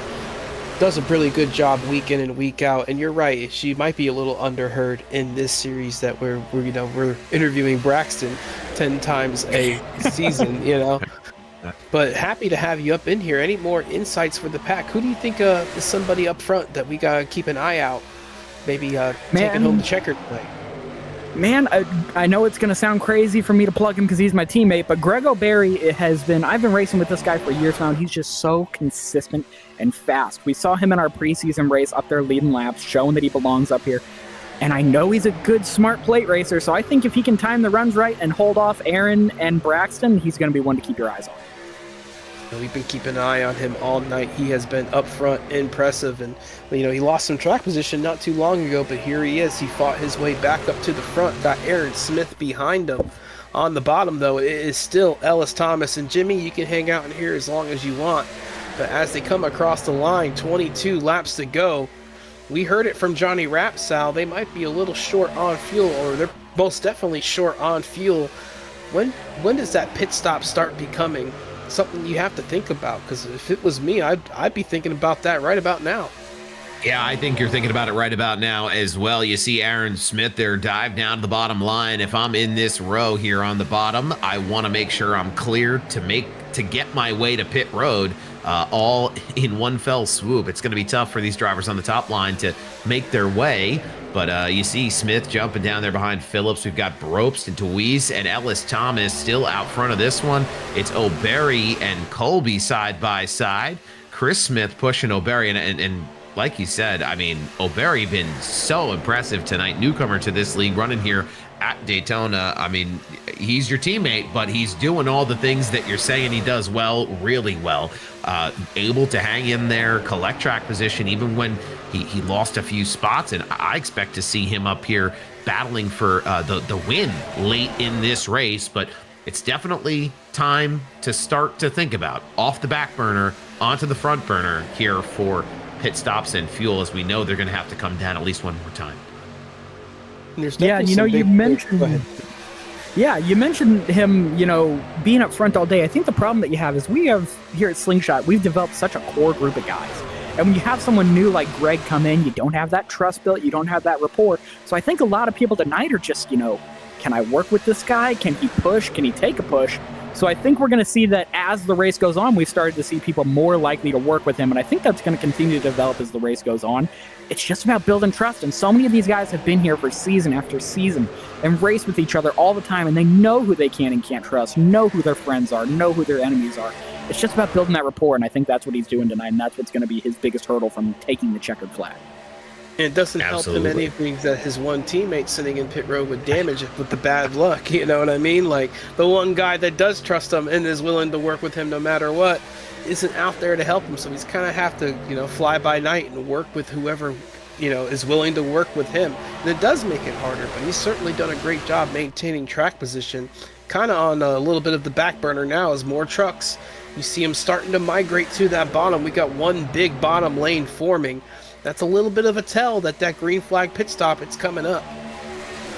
does a really good job week in and week out. And you're right, she might be a little underheard in this series that we're interviewing Braxton 10 times a season, But happy to have you up in here. Any more insights for the pack? Who do you think is somebody up front that we gotta keep an eye out? Maybe taking home the checkered play. Man, I know it's going to sound crazy for me to plug him because he's my teammate, but Greg O'Berry I've been racing with this guy for years now, and he's just so consistent and fast. We saw him in our preseason race up there leading laps, showing that he belongs up here. And I know he's a good, smart plate racer, so I think if he can time the runs right and hold off Aaron and Braxton, he's going to be one to keep your eyes on. We've been keeping an eye on him all night. He has been up front, impressive, and he lost some track position not too long ago, but here he is. He fought his way back up to the front, got Aaron Smith behind him. On the bottom, though, it is still Ellis Thomas. And Jimmy, you can hang out in here as long as you want, but as they come across the line, 22 laps to go, we heard it from Johnny Rapsal. They might be a little short on fuel, or they're most definitely short on fuel. When does that pit stop start becoming something you have to think about? Because if it was me, I'd be thinking about that right about now. Yeah, I think you're thinking about it right about now as well. You see Aaron Smith there dive down to the bottom line. If I'm in this row here on the bottom, I want to make sure I'm clear to get my way to pit road all in one fell swoop. It's going to be tough for these drivers on the top line to make their way. But you see Smith jumping down there behind Phillips. We've got Brobst and Deweese and Ellis Thomas still out front of this one. It's O'Berry and Colby side by side. Chris Smith pushing O'Berry. And like you said, I mean, O'Berry been so impressive tonight. Newcomer to this league, running here at Daytona. I mean, he's your teammate, but he's doing all the things that you're saying he does well, really well. Able to hang in there, collect track position, even when he lost a few spots. And I expect to see him up here battling for the win late in this race. But it's definitely time to start to think about off the back burner onto the front burner here for pit stops and fuel, as we know they're going to have to come down at least one more time. Yeah, you mentioned. Yeah, you mentioned him, being up front all day. I think the problem that you have is we have here at Slingshot, we've developed such a core group of guys. And when you have someone new like Greg come in, you don't have that trust built, you don't have that rapport. So I think a lot of people tonight are just, can I work with this guy? Can he push? Can he take a push? So I think we're going to see that as the race goes on, we've started to see people more likely to work with him. And I think that's going to continue to develop as the race goes on. It's just about building trust. And so many of these guys have been here for season after season and race with each other all the time. And they know who they can and can't trust, know who their friends are, know who their enemies are. It's just about building that rapport. And I think that's what he's doing tonight. And that's what's going to be his biggest hurdle from taking the checkered flag. And it doesn't help him anything that his one teammate sitting in pit road with damage with the bad luck, you know what I mean? Like, the one guy that does trust him and is willing to work with him no matter what isn't out there to help him, so he's kind of have to, fly by night and work with whoever, is willing to work with him. And it does make it harder, but he's certainly done a great job maintaining track position kind of on a little bit of the back burner now as more trucks. You see them starting to migrate to that bottom. We got one big bottom lane forming. That's a little bit of a tell that green flag pit stop, it's coming up.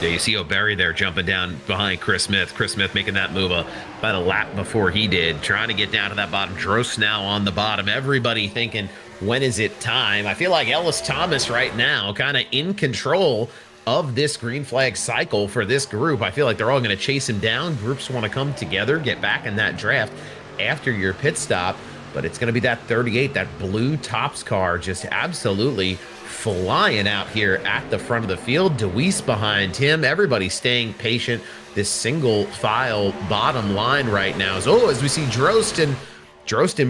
Yeah, you see O'Berry there jumping down behind Chris Smith. Chris Smith making that move about a lap before he did, trying to get down to that bottom. Drost now on the bottom. Everybody thinking, when is it time? I feel like Ellis Thomas right now kind of in control of this green flag cycle for this group. I feel like they're all going to chase him down. Groups want to come together, get back in that draft after your pit stop. But it's going to be that 38, that blue Tops car, just absolutely flying out here at the front of the field. DeWeese behind him. Everybody staying patient. This single file bottom line right now is, as we see Drost and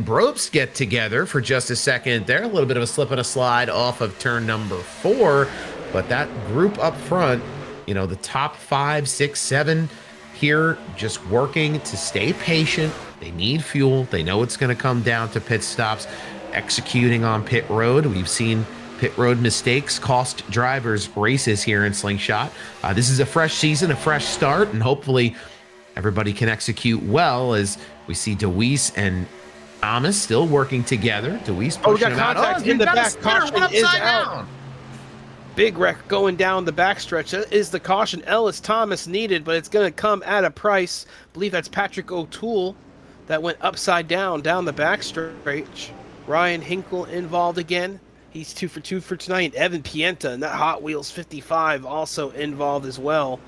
Brobst get together for just a second there. A little bit of a slip and a slide off of turn number 4. But that group up front, the top 5, 6, 7 here just working to stay patient. They need fuel. They know it's going to come down to pit stops, executing on pit road. We've seen pit road mistakes cost drivers races here in Slingshot. This is a fresh season, a fresh start, and hopefully everybody can execute well as we see DeWeese and Amos still working together. DeWeese pushing him out. Contact in the back. Caution is out. Big wreck going down the backstretch. That is the caution Ellis Thomas needed, but it's going to come at a price. I believe that's Patrick O'Toole that went upside down the backstretch. Ryan Hinkle involved again. He's 2 for 2 for tonight. Evan Pienta and that Hot Wheels 55 also involved as well.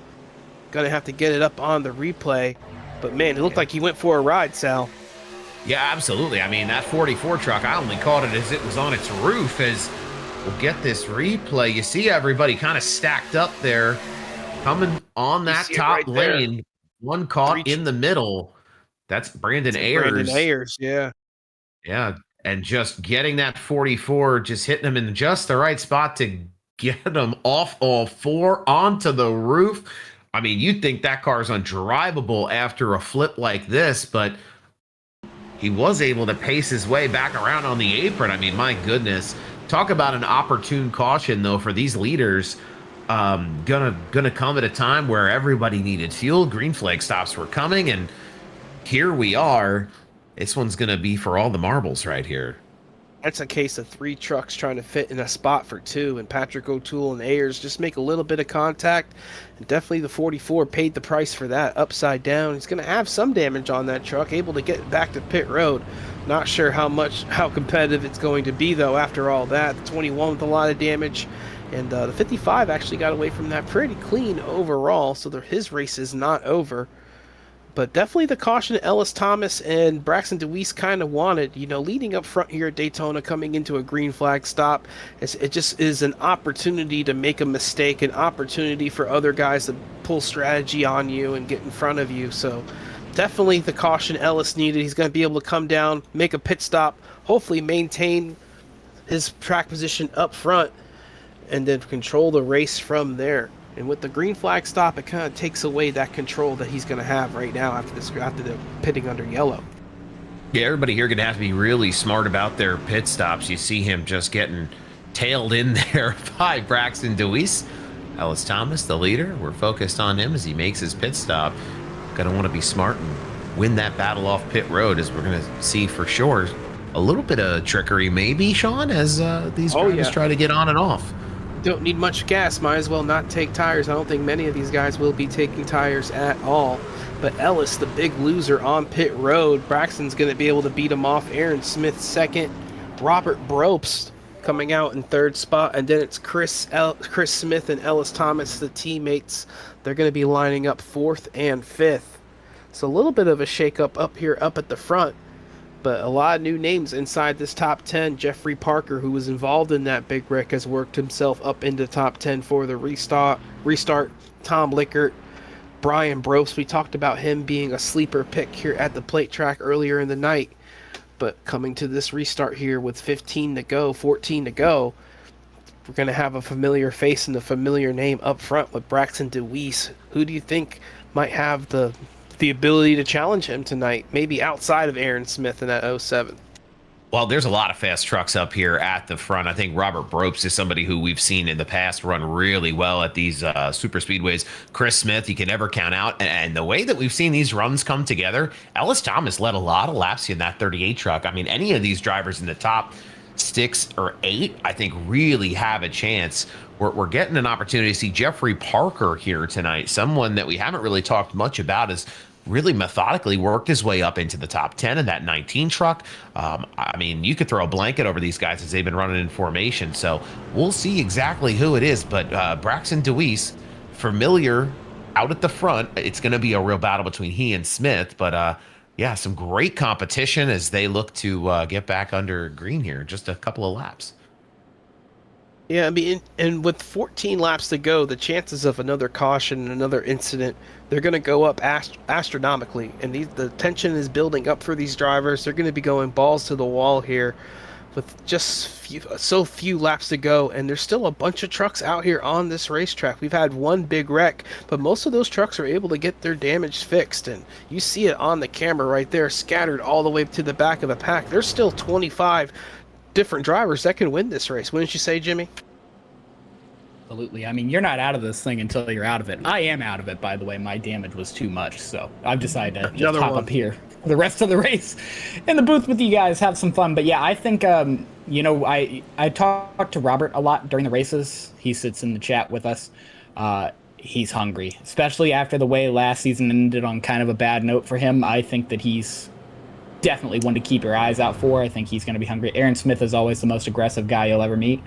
Going to have to get it up on the replay. But man, it looked like he went for a ride, Sal. Yeah, absolutely. I mean, that 44 truck, I only caught it as it was on its roof. As we'll get this replay, you see everybody kind of stacked up there, coming on that top lane. There. One caught in the middle. That's Brandon Ayers. Brandon Ayers, yeah. Yeah, and just getting that 44, just hitting him in just the right spot to get him off all 4 onto the roof. I mean, you'd think that car's undrivable after a flip like this, but he was able to pace his way back around on the apron. I mean, my goodness. Talk about an opportune caution, though, for these leaders. Gonna come at a time where everybody needed fuel. Green flag stops were coming, and here we are. This one's gonna be for all the marbles right here. That's a case of 3 trucks trying to fit in a spot for 2, and Patrick O'Toole and Ayers just make a little bit of contact, and definitely the 44 paid the price for that. Upside down, he's going to have some damage on that truck, able to get back to pit road. Not sure how competitive it's going to be, though, after all that. The 21 with a lot of damage, and the 55 actually got away from that pretty clean overall, so his race is not over. But definitely the caution Ellis Thomas and Braxton DeWeese kind of wanted, leading up front here at Daytona, coming into a green flag stop. It just is an opportunity to make a mistake, an opportunity for other guys to pull strategy on you and get in front of you. So definitely the caution Ellis needed. He's going to be able to come down, make a pit stop, hopefully maintain his track position up front, and then control the race from there. And with the green flag stop, it kind of takes away that control that he's going to have right now after the pitting under yellow. Yeah, everybody here going to have to be really smart about their pit stops. You see him just getting tailed in there by Braxton DeWeese. Ellis Thomas, the leader, we're focused on him as he makes his pit stop. Going to want to be smart and win that battle off pit road, as we're going to see for sure. A little bit of trickery maybe, Sean, as these drivers try to get on and off. Don't need much gas, might as well not take tires. I don't think many of these guys will be taking tires at all. But Ellis, the big loser on pit road. Braxton's going to be able to beat him off. Aaron Smith second. Robert Brobst coming out in 3rd spot. And then it's Chris Smith and Ellis Thomas, the teammates. They're going to be lining up 4th and 5th. So a little bit of a shakeup up here, up at the front. But a lot of new names inside this top 10. Jeffrey Parker, who was involved in that big wreck, has worked himself up into top 10 for the restart. Tom Lickert, Brian Brobst. We talked about him being a sleeper pick here at the plate track earlier in the night. But coming to this restart here with 14 to go, we're going to have a familiar face and a familiar name up front with Braxton DeWeese. Who do you think might have the ability to challenge him tonight, maybe outside of Aaron Smith in that 07? Well, there's a lot of fast trucks up here at the front. I think Robert Bropes is somebody who we've seen in the past run really well at these super speedways. Chris Smith, you can never count out. And the way that we've seen these runs come together, Ellis Thomas led a lot of laps in that 38 truck. I mean, any of these drivers in the top 6 or 8, I think really have a chance. We're getting an opportunity to see Jeffrey Parker here tonight, someone that we haven't really talked much about, is really methodically worked his way up into the top 10 in that 19 truck. I mean, you could throw a blanket over these guys as they've been running in formation. So we'll see exactly who it is. But Braxton DeWeese, familiar out at the front. It's going to be a real battle between he and Smith. But yeah, some great competition as they look to get back under green here. Just a couple of laps. Yeah, I mean, and with 14 laps to go, the chances of another caution and another incident, they're going to go up astronomically. And the tension is building up for these drivers. They're going to be going balls to the wall here with just so few laps to go. And there's still a bunch of trucks out here on this racetrack. We've had one big wreck, but most of those trucks are able to get their damage fixed. And you see it on the camera right there, scattered all the way to the back of the pack. There's still 25 different drivers that can win this race. Wouldn't you say, Jimmy? Absolutely. I mean, you're not out of this thing until you're out of it. I am out of it, by the way. My damage was too much, so I've decided to just hop up here for the rest of the race in the booth with you guys, have some fun. But yeah, I think, you know, I talked to Robert a lot during the races. He sits in the chat with us. He's hungry, especially after the way last season ended on kind of a bad note for him. I think that he's definitely one to keep your eyes out for. I think he's going to be hungry. Aaron Smith is always the most aggressive guy you'll ever meet.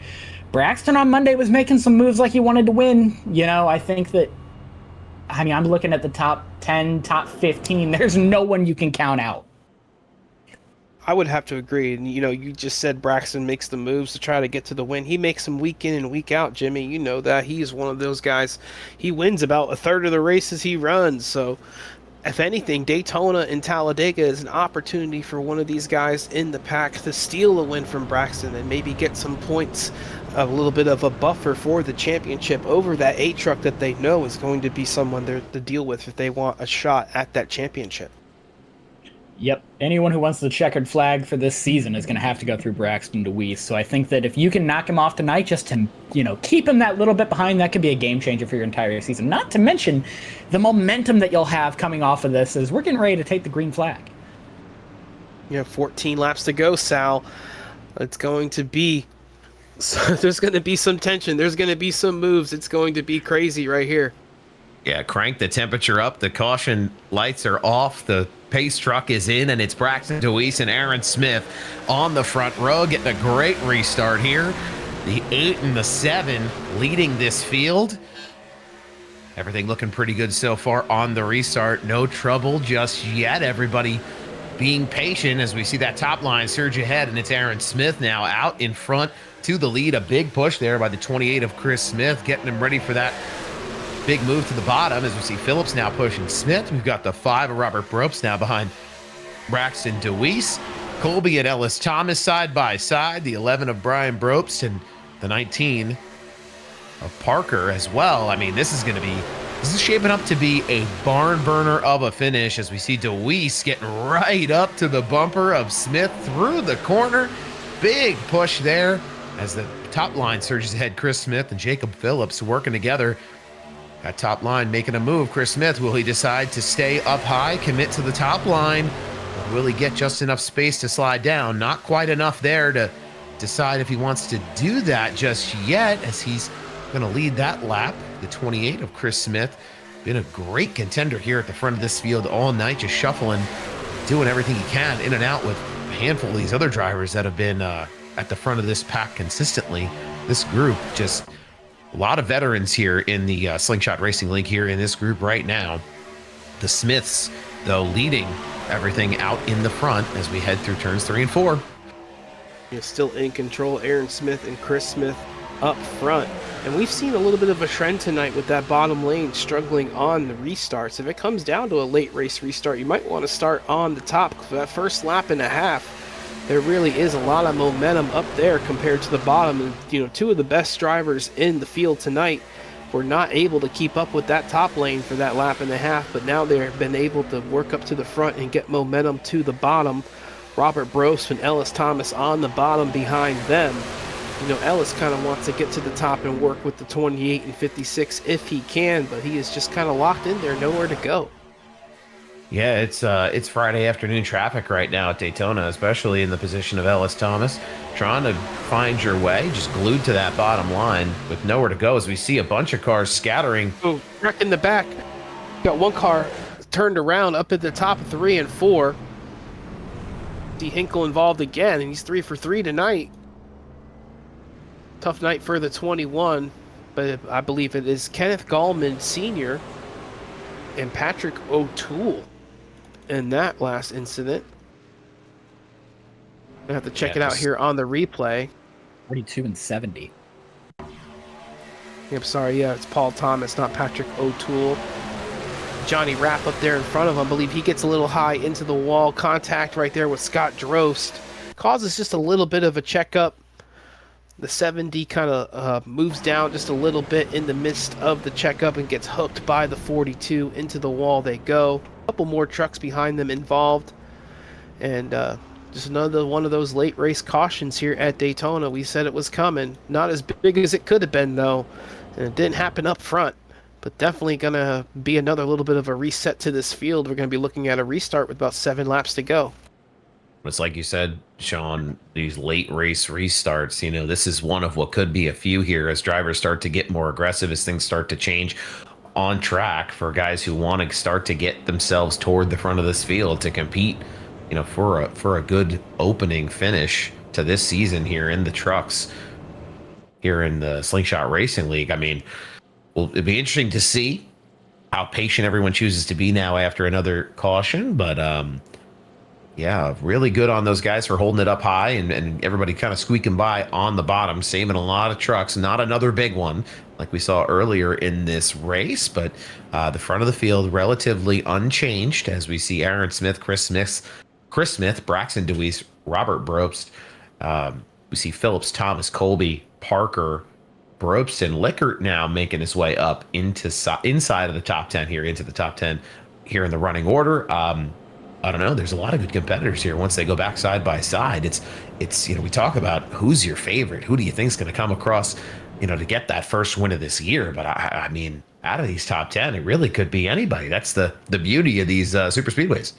Braxton on Monday was making some moves like he wanted to win. You know, I think that, I mean, I'm looking at the top 10, top 15. There's no one you can count out. I would have to agree. And, you know, you just said Braxton makes the moves to try to get to the win. He makes them week in and week out, Jimmy. You know that. He's one of those guys. He wins about a third of the races he runs. So, if anything, Daytona and Talladega is an opportunity for one of these guys in the pack to steal a win from Braxton and maybe get some points, a little bit of a buffer for the championship over that 8 truck that they know is going to be someone they're to deal with if they want a shot at that championship. Yep. Anyone who wants the checkered flag for this season is going to have to go through Braxton DeWeese. So I think that if you can knock him off tonight, just to, you know, keep him that little bit behind, that could be a game changer for your entire season. Not to mention the momentum that you'll have coming off of this as we're getting ready to take the green flag. You have 14 laps to go, Sal. It's going to be, so there's going to be some tension. There's going to be some moves. It's going to be crazy right here. Yeah, crank the temperature up. The caution lights are off. The pace truck is in, and it's Braxton DeWeese and Aaron Smith on the front row, getting a great restart here. The 8 and the 7 leading this field. Everything looking pretty good so far on the restart. No trouble just yet. Everybody being patient as we see that top line surge ahead, and it's Aaron Smith now out in front to the lead. A big push there by the 28 of Chris Smith, getting him ready for that big move to the bottom as we see Phillips now pushing Smith. We've got the 5 of Robert Bropes now behind Braxton DeWeese. Colby and Ellis Thomas side by side. The 11 of Brian Bropes and the 19 of Parker as well. I mean, this is shaping up to be a barn burner of a finish as we see DeWeese getting right up to the bumper of Smith through the corner. Big push there as the top line surges ahead. Chris Smith and Jacob Phillips working together. That top line making a move. Chris Smith, will he decide to stay up high, commit to the top line? Or will he get just enough space to slide down? Not quite enough there to decide if he wants to do that just yet, as he's going to lead that lap. The 28 of Chris Smith, been a great contender here at the front of this field all night, just shuffling, doing everything he can in and out with a handful of these other drivers that have been at the front of this pack consistently. This group just... a lot of veterans here in the Slingshot Racing League here in this group right now. The Smiths, though, leading everything out in the front as we head through turns 3 and 4. Is still in control. Aaron Smith and Chris Smith up front. And we've seen a little bit of a trend tonight with that bottom lane struggling on the restarts. If it comes down to a late race restart, you might want to start on the top for that first lap and a half. There really is a lot of momentum up there compared to the bottom. And, you know, 2 of the best drivers in the field tonight were not able to keep up with that top lane for that lap and a half, but now they've been able to work up to the front and get momentum to the bottom. Robert Brost and Ellis Thomas on the bottom behind them. Ellis kind of wants to get to the top and work with the 28 and 56 if he can, but he is just kind of locked in there, nowhere to go. Yeah, it's Friday afternoon traffic right now at Daytona, especially in the position of Ellis Thomas, trying to find your way, just glued to that bottom line with nowhere to go as we see a bunch of cars scattering. Oh, wreck in the back. Got one car turned around up at the top of 3 and 4. See Hinkle involved again, and he's 3 for 3 tonight. Tough night for the 21, but I believe it is Kenneth Gallman Sr. and Patrick O'Toole in that last incident. I have to check it out here on the replay. 42 and 70. Yep, sorry, yeah, it's Paul Thomas, not Patrick O'Toole. Johnny Rapp up there in front of him. I believe he gets a little high into the wall. Contact right there with Scott Drost. Causes just a little bit of a checkup. The 70 kind of moves down just a little bit in the midst of the checkup and gets hooked by the 42. Into the wall they go. A couple more trucks behind them involved. And just another one of those late race cautions here at Daytona. We said it was coming. Not as big as it could have been, though. And it didn't happen up front. But definitely going to be another little bit of a reset to this field. We're going to be looking at a restart with about 7 laps to go. It's like you said, Sean, these late race restarts, this is one of what could be a few here as drivers start to get more aggressive, as things start to change on track for guys who want to start to get themselves toward the front of this field to compete, for a good opening finish to this season here in the trucks, here in the Slingshot Racing League. I mean, well, it'd be interesting to see how patient everyone chooses to be now after another caution, but yeah, really good on those guys for holding it up high and everybody kind of squeaking by on the bottom, saving a lot of trucks. Not another big one like we saw earlier in this race, but the front of the field relatively unchanged as we see Aaron Smith, Chris Smith, Braxton DeWeese, Robert Brobst. We see Phillips, Thomas, Colby, Parker, Brobst, and Lickert now making his way up into inside of the top 10 here, into the top 10 here in the running order. I don't know. There's a lot of good competitors here. Once they go back side by side, it's we talk about who's your favorite, who do you think is going to come across, to get that first win of this year. But I mean, out of these top 10, it really could be anybody. That's the beauty of these super speedways.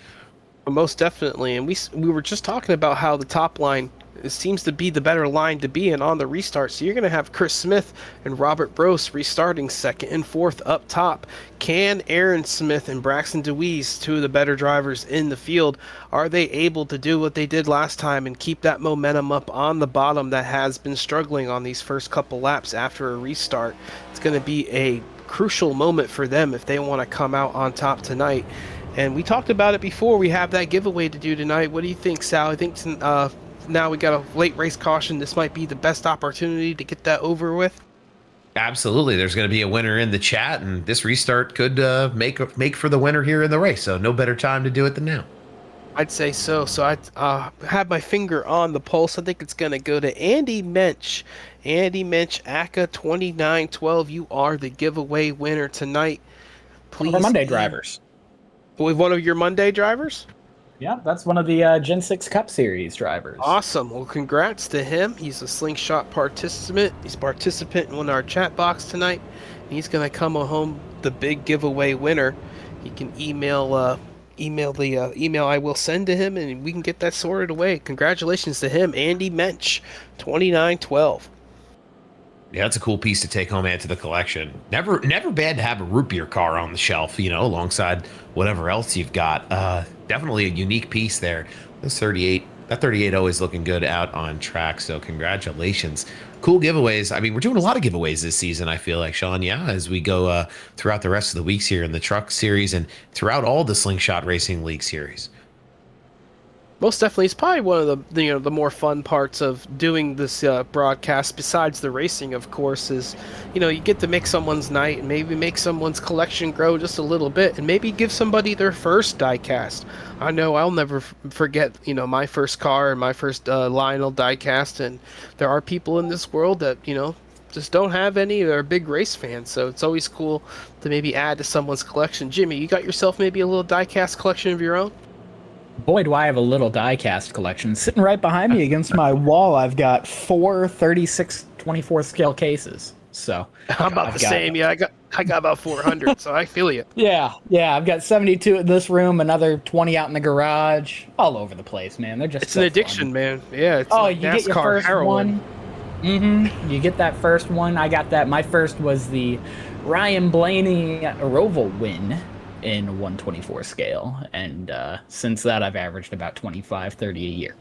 Most definitely, and we were just talking about how the top line seems to be the better line to be in on the restart. So you're going to have Chris Smith and Robert Brost restarting 2nd and 4th up top. Can Aaron Smith and Braxton DeWeese, 2 of the better drivers in the field, are they able to do what they did last time and keep that momentum up on the bottom that has been struggling on these first couple laps after a restart? It's going to be a crucial moment for them if they want to come out on top tonight. And we talked about it before. We have that giveaway to do tonight. What do you think, Sal? I think now we got a late race caution. This might be the best opportunity to get that over with. Absolutely. There's going to be a winner in the chat, and this restart could make for the winner here in the race. So no better time to do it than now. I'd say so. So I have my finger on the pulse. I think it's going to go to Andy Mensch. Andy Mensch, ACA 2912. You are the giveaway winner tonight. Please. One of our Monday drivers. With one of your Monday drivers? Yeah, that's one of the Gen 6 Cup Series drivers. Awesome. Well, congrats to him. He's a Slingshot participant. He's a participant in our chat box tonight. He's going to come home the big giveaway winner. He can email the email I will send to him, and we can get that sorted away. Congratulations to him, Andy Mensch, 2912. Yeah, that's a cool piece to take home, add to the collection. Never bad to have a root beer car on the shelf, alongside whatever else you've got. Definitely a unique piece there. That 38 always looking good out on track. So congratulations. Cool giveaways. I mean, we're doing a lot of giveaways this season, I feel like, Sean. Yeah, as we go throughout the rest of the weeks here in the truck series and throughout all the Slingshot Racing League series. Most definitely, it's probably one of the more fun parts of doing this broadcast. Besides the racing, of course, is you get to make someone's night and maybe make someone's collection grow just a little bit, and maybe give somebody their first diecast. I know I'll never forget my first car and my first Lionel diecast, and there are people in this world that just don't have any. They're big race fans, so it's always cool to maybe add to someone's collection. Jimmy, you got yourself maybe a little diecast collection of your own? Boy, do I have a little die-cast collection. Sitting right behind me against my wall, I've got 4 36/24 scale cases. So I'm about I've the got- same. Yeah, I got about 400, so I feel you. Yeah, I've got 72 in this room, another 20 out in the garage, all over the place, man. They're just It's an addiction, man. Yeah, it's like you get your NASCAR first heroin. one. You get that first one. I got that. My first was the Ryan Blaney Roval win in 124 scale, and since that I've averaged about 25, 30 a year.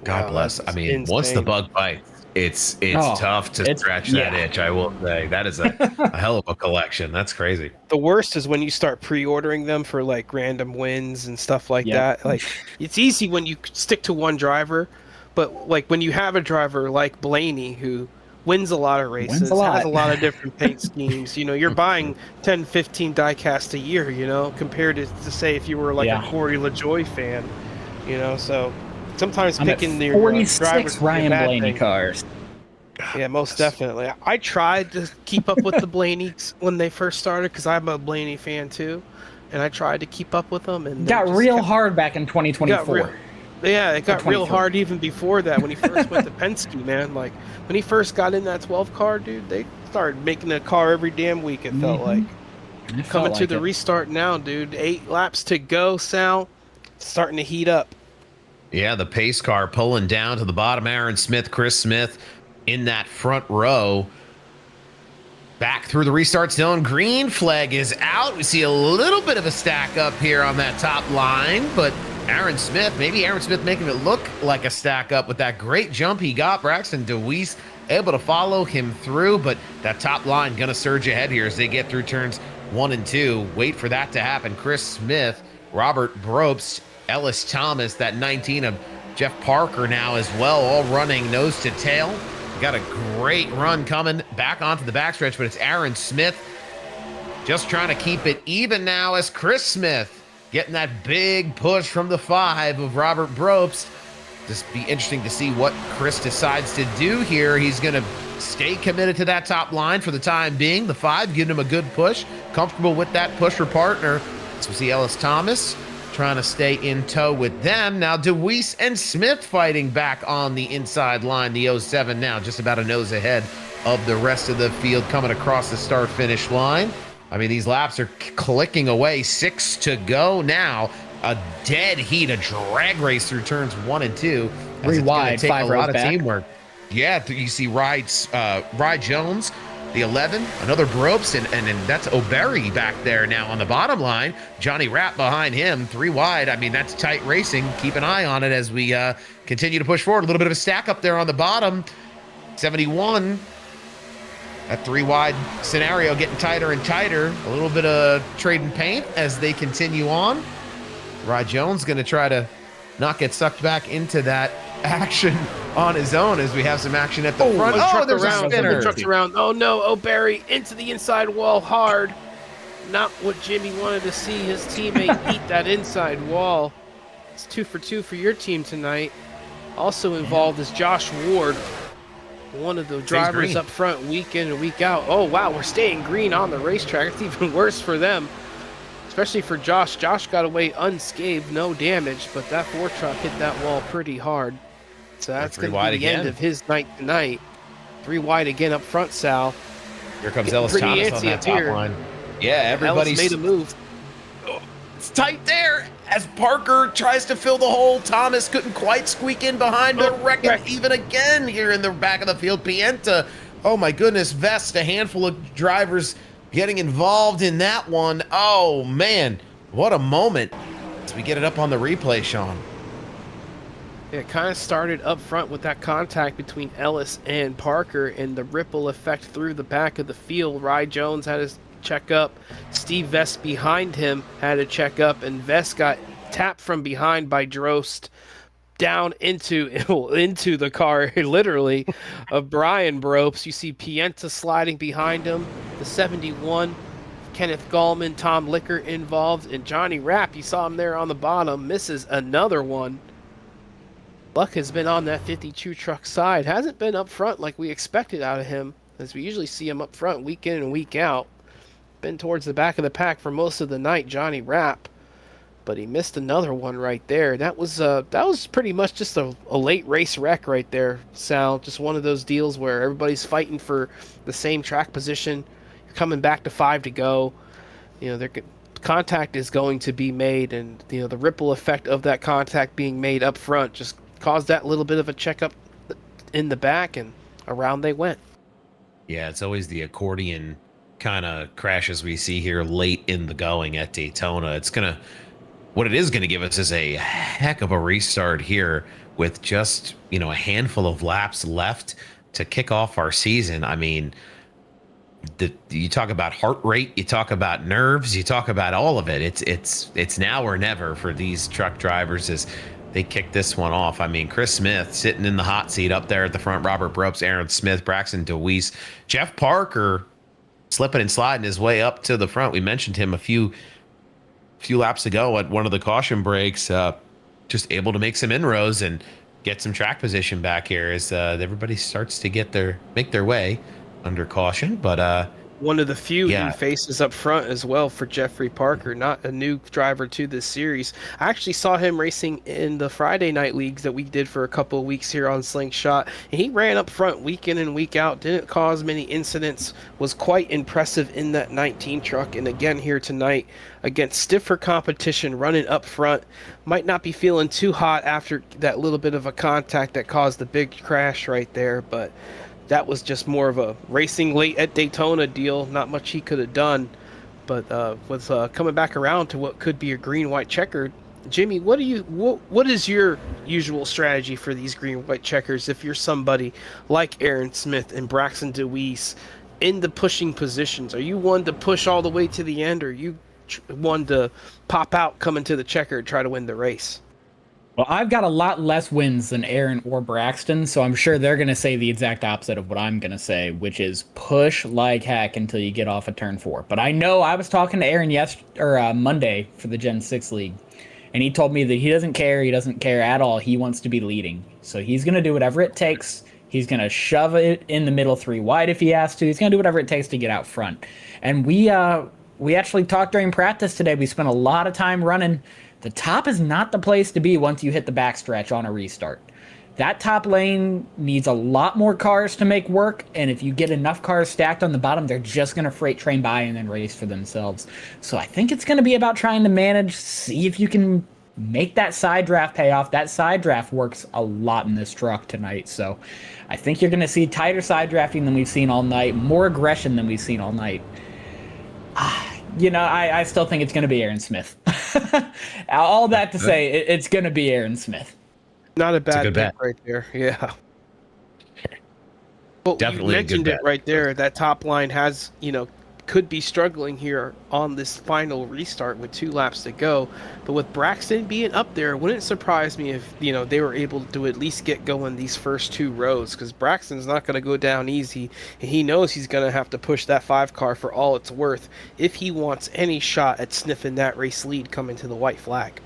God Wow, bless. that's I mean, once the insane. bug bites, it's tough to it's- scratch that yeah. itch. I will say that is a hell of a collection. That's crazy. The worst is when you start pre-ordering them for like random wins and stuff like Yep. that. Like, it's easy when you stick to one driver, but like when you have a driver like Blaney who wins a lot of races, Wins a lot. has a lot of different paint schemes, you're buying 10, 15 die-cast a year, compared to say if you were like Yeah. a Corey LaJoie fan, so sometimes I'm at picking your 46 drivers can be a Ryan bad Blaney thing. cars. Yeah, most definitely. I tried to keep up with the Blaneys when they first started because I'm a Blaney fan too, and I tried to keep up with them. And they Got just real kept- hard back in got 2024. real- Yeah, it got real 23. hard even before that when he first went to Penske, man. Like when he first got in that 12 car, dude, they started making a car every damn week. It felt like It felt coming to like the it. restart now, dude. 8 laps to go, Sal. It's starting to heat up. Yeah, the pace car pulling down to the bottom. Aaron Smith, Chris Smith in that front row. Back through the restart zone. Green flag is out. We see a little bit of a stack up here on that top line, but Aaron Smith making it look like a stack up with that great jump he got. Braxton DeWeese able to follow him through, but that top line going to surge ahead here as they get through turns 1 and 2. Wait for that to happen. Chris Smith, Robert Brobst, Ellis Thomas, that 19 of Jeff Parker now as well, all running nose to tail. Got a great run coming back onto the backstretch, but it's Aaron Smith just trying to keep it even now as Chris Smith getting that big push from the 5 of Robert Brobst. Just be interesting to see what Chris decides to do here. He's going to stay committed to that top line for the time being. The 5 giving him a good push, comfortable with that pusher partner. So we see Ellis Thomas trying to stay in tow with them. Now DeWeese and Smith fighting back on the inside line. The 07 now just about a nose ahead of the rest of the field coming across the start-finish line. I mean, these laps are clicking away. 6 to go now. A dead heat, a drag race through turns 1 and 2. As 3 it's gonna wide, take 5 a rows lot of back. teamwork. Yeah, you see Rye Jones, the 11, another Brobst, and that's O'Berry back there now on the bottom line. Johnny Rapp behind him, 3 wide. I mean, that's tight racing. Keep an eye on it as we continue to push forward. A little bit of a stack up there on the bottom. 71. That 3 wide scenario getting tighter and tighter. A little bit of trading paint as they continue on. Rye Jones going to try to not get sucked back into that action on his own as we have some action at the front. Oh, there's a spinner. Trucks around. Oh no, O'Berry into the inside wall hard. Not what Jimmy wanted to see his teammate eat that inside wall. It's 2 for 2 for your team tonight. Also involved is Josh Ward, one of the drivers green. up front week in and week out. Oh wow, we're staying green on the racetrack. It's even worse for them, especially for Josh. Josh got away unscathed, no damage, but that 4 truck hit that wall pretty hard. So that's 3 going to wide be the again. end of his night tonight. 3 wide again up front, Sal. Here comes Getting Ellis pretty Thomas antsy on that up top here. line. Yeah, Ellis everybody's made a move. It's tight there as Parker tries to fill the hole. Thomas couldn't quite squeak in behind, but wrecking even again here in the back of the field. Pienta, oh my goodness, Vest, a handful of drivers getting involved in that one. Oh man, what a moment as we get it up on the replay, Sean. It kind of started up front with that contact between Ellis and Parker and the ripple effect through the back of the field. Rye Jones had his check up. Steve Vest behind him had a check up, and Vest got tapped from behind by Drost down into the car, literally, of Brian Brobst. You see Pienta sliding behind him, the 71. Kenneth Gallman, Tom Licker involved, and Johnny Rapp, you saw him there on the bottom, misses another one. Luck has been on that 52 truck side. Hasn't been up front like we expected out of him, as we usually see him up front week in and week out. Been towards the back of the pack for most of the night, Johnny Rapp. but he missed another one right there. That was pretty much just a late race wreck right there, Sal. Just one of those deals where everybody's fighting for the same track position. You're coming back to 5 to go. Contact is going to be made, and the ripple effect of that contact being made up front just caused that little bit of a checkup in the back, and around they went. Yeah, it's always the accordion kind of crashes we see here late in the going at Daytona. What it is gonna give us is a heck of a restart here with just a handful of laps left to kick off our season. I mean, you talk about heart rate, you talk about nerves, you talk about all of it. It's now or never for these truck drivers as they kick this one off. I mean, Chris Smith sitting in the hot seat up there at the front, Robert Brooks, Aaron Smith, Braxton DeWeese, Jeff Parker slipping and sliding his way up to the front. We mentioned him a few laps ago at one of the caution breaks, just able to make some inroads and get some track position back here as everybody starts to make their way under caution. But one of the few new faces up front as well for Jeffrey Parker, not a new driver to this series. I actually saw him racing in the Friday night leagues that we did for a couple of weeks here on Slingshot, and he ran up front week in and week out, didn't cause many incidents, was quite impressive in that 19 truck. And again here tonight against stiffer competition, running up front, might not be feeling too hot after that little bit of a contact that caused the big crash right there, but that was just more of a racing late at Daytona deal. Not much he could have done, but with coming back around to what could be a green-white checkered. Jimmy, what is your usual strategy for these green-white checkers if you're somebody like Aaron Smith and Braxton DeWeese in the pushing positions? Are you one to push all the way to the end, or are you one to pop out, come into the checker, and try to win the race? Well, I've got a lot less wins than Aaron or Braxton, so I'm sure they're going to say the exact opposite of what I'm going to say, which is push like heck until you get off of turn 4. But I know I was talking to Aaron Monday for the Gen 6 League, and he told me that he doesn't care. He doesn't care at all. He wants to be leading. So he's going to do whatever it takes. He's going to shove it in the middle 3 wide if he has to. He's going to do whatever it takes to get out front. And we actually talked during practice today. We spent a lot of time running. The top is not the place to be once you hit the backstretch on a restart. That top lane needs a lot more cars to make work, and if you get enough cars stacked on the bottom, they're just going to freight train by and then race for themselves. So I think it's going to be about trying to manage, see if you can make that side draft pay off. That side draft works a lot in this truck tonight, so I think you're going to see tighter side drafting than we've seen all night, more aggression than we've seen all night. I still think it's going to be Aaron Smith. All that to say, it's going to be Aaron Smith. Not a bad pick right there. Yeah. Well, definitely you mentioned it right there. That top line has, could be struggling here on this final restart with 2 laps to go. But with Braxton being up there, it wouldn't surprise me if, they were able to at least get going these first 2 rows, because Braxton's not going to go down easy. And he knows he's going to have to push that 5 car for all it's worth if he wants any shot at sniffing that race lead coming to the white flag.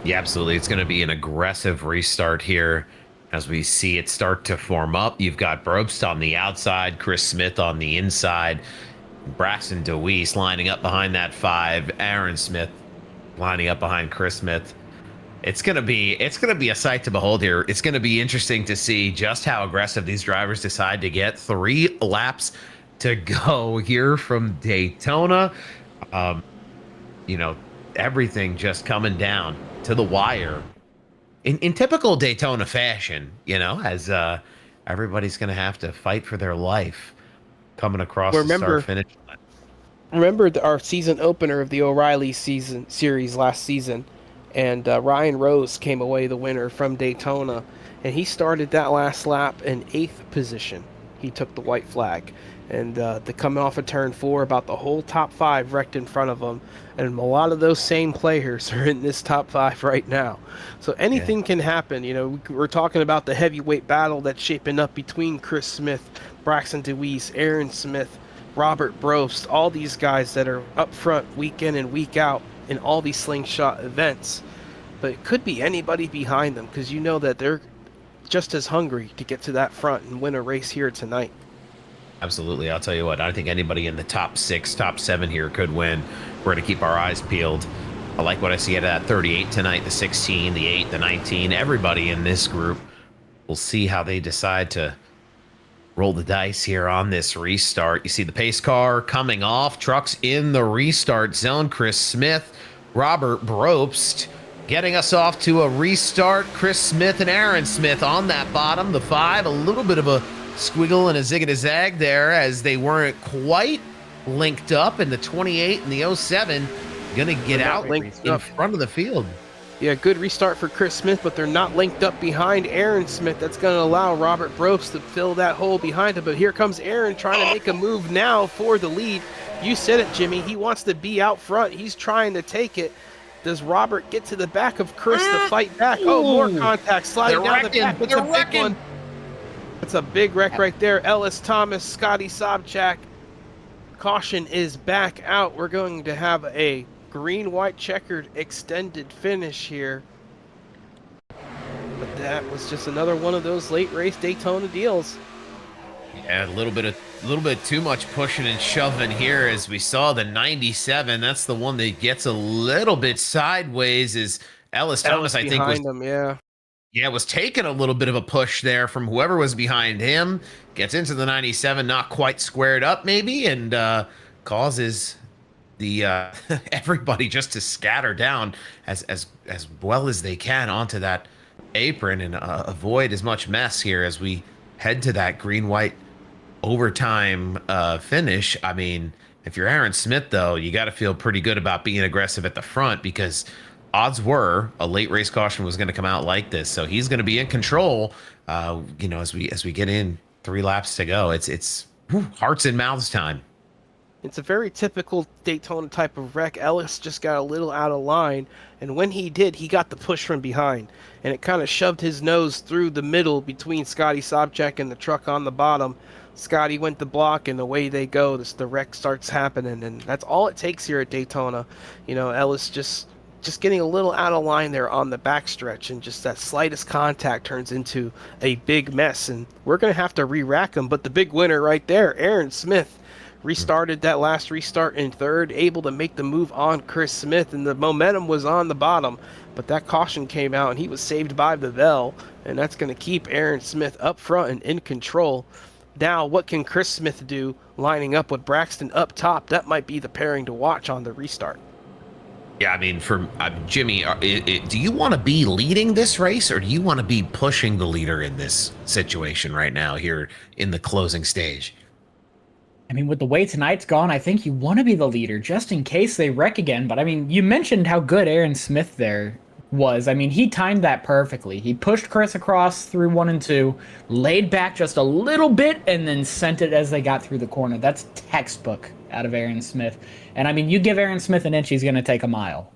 Yeah, absolutely. It's going to be an aggressive restart here as we see it start to form up. You've got Probst on the outside, Chris Smith on the inside, Braxton DeWeese lining up behind that 5, Aaron Smith lining up behind Chris Smith. It's going to be a sight to behold here. It's going to be interesting to see just how aggressive these drivers decide to get. 3 laps to go here from Daytona. Everything just coming down to the wire in typical Daytona fashion, as everybody's going to have to fight for their life coming across the start-finish line. Remember our season opener of the O'Reilly series last season, and Ryan Rose came away the winner from Daytona, and he started that last lap in 8th position. He took the white flag, and coming off of turn 4, about the whole top 5 wrecked in front of him, and a lot of those same players are in this top 5 right now. So anything can happen. We're talking about the heavyweight battle that's shaping up between Chris Smith, Braxton DeWeese, Aaron Smith, Robert Probst, all these guys that are up front week in and week out in all these slingshot events. But it could be anybody behind them, because that they're just as hungry to get to that front and win a race here tonight. Absolutely. I'll tell you what, I think anybody in the top 6, top 7 here could win we're going to keep our eyes peeled. I like what I see at that 38 tonight, the 16, the 8, the 19. Everybody in this group. We'll see how they decide to roll the dice here on this restart. You see the pace car coming off. Trucks in the restart zone. Chris Smith, Robert Brobst getting us off to a restart. Chris Smith and Aaron Smith on that bottom. The 5, a little bit of a squiggle and a zig and a zag there as they weren't quite linked up. And the 28 and the 07 going to get out in front of the field. Yeah, good restart for Chris Smith, but they're not linked up behind Aaron Smith. That's going to allow Robert Brobst to fill that hole behind him. But here comes Aaron trying to make a move now for the lead. You said it, Jimmy. He wants to be out front. He's trying to take it. Does Robert get to the back of Chris to fight back? Oh, more contact sliding down the back. That's a big one. That's a big wreck right there. Ellis Thomas, Scotty Sobchak. Caution is back out. We're going to have a green, white, checkered extended finish here. But that was just another one of those late race Daytona deals. Yeah, a little bit too much pushing and shoving here as we saw the 97. That's the one that gets a little bit sideways is Ellis Thomas, I think, was taking a little bit of a push there from whoever was behind him. Gets into the 97, not quite squared up maybe, and causes the everybody just to scatter down as well as they can onto that apron and avoid as much mess here as we head to that green-white overtime finish. I mean, if you're Aaron Smith, though, you got to feel pretty good about being aggressive at the front because odds were a late race caution was going to come out like this. So he's going to be in control, as we get in 3 laps to go. It's hearts and mouths time. It's a very typical Daytona type of wreck. Ellis just got a little out of line, and when he did, he got the push from behind, and it kind of shoved his nose through the middle between Scotty Sobchak and the truck on the bottom. Scotty went to block, and away they go. The wreck starts happening, and that's all it takes here at Daytona. Ellis just getting a little out of line there on the backstretch, and just that slightest contact turns into a big mess, and we're going to have to re-rack him. But the big winner right there, Aaron Smith, restarted that last restart in third, able to make the move on Chris Smith, and the momentum was on the bottom, but that caution came out and he was saved by Vivell, and that's going to keep Aaron Smith up front and in control. Now, what can Chris Smith do lining up with Braxton up top? That might be the pairing to watch on the restart. Yeah, I mean, for Jimmy, do you want to be leading this race or do you want to be pushing the leader in this situation right now here in the closing stage? I mean, with the way tonight's gone, I think you want to be the leader just in case they wreck again. But I mean, you mentioned how good Aaron Smith there was. I mean, he timed that perfectly. He pushed Chris across through 1 and 2, laid back just a little bit, and then sent it as they got through the corner. That's textbook out of Aaron Smith. And I mean, you give Aaron Smith an inch, he's going to take a mile.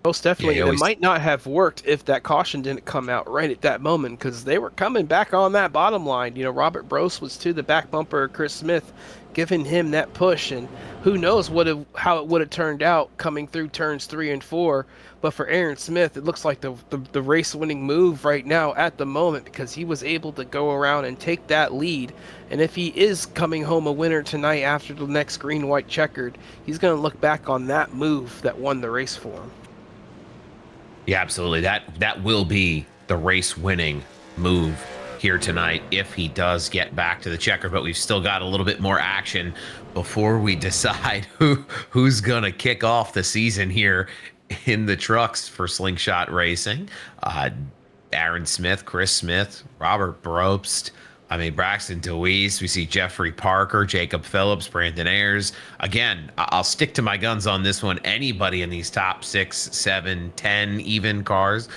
Most definitely. And it might not have worked if that caution didn't come out right at that moment, because they were coming back on that bottom line. Robert Brobst was to the back bumper of Chris Smith, giving him that push, and who knows how it would have turned out coming through turns 3 and 4. But for Aaron Smith, it looks like the race-winning move right now at the moment, because he was able to go around and take that lead. And if he is coming home a winner tonight after the next green-white checkered, he's going to look back on that move that won the race for him. Yeah, absolutely. That will be the race-winning move here tonight if he does get back to the checker, but we've still got a little bit more action before we decide who's gonna kick off the season here in the trucks for Slingshot Racing. Aaron Smith, Chris Smith, Robert Brobst, Braxton DeWeese. We see Jeffrey Parker, Jacob Phillips, Brandon Ayers. Again, I'll stick to my guns on this one. Anybody in these top 6, 7, 10 even cars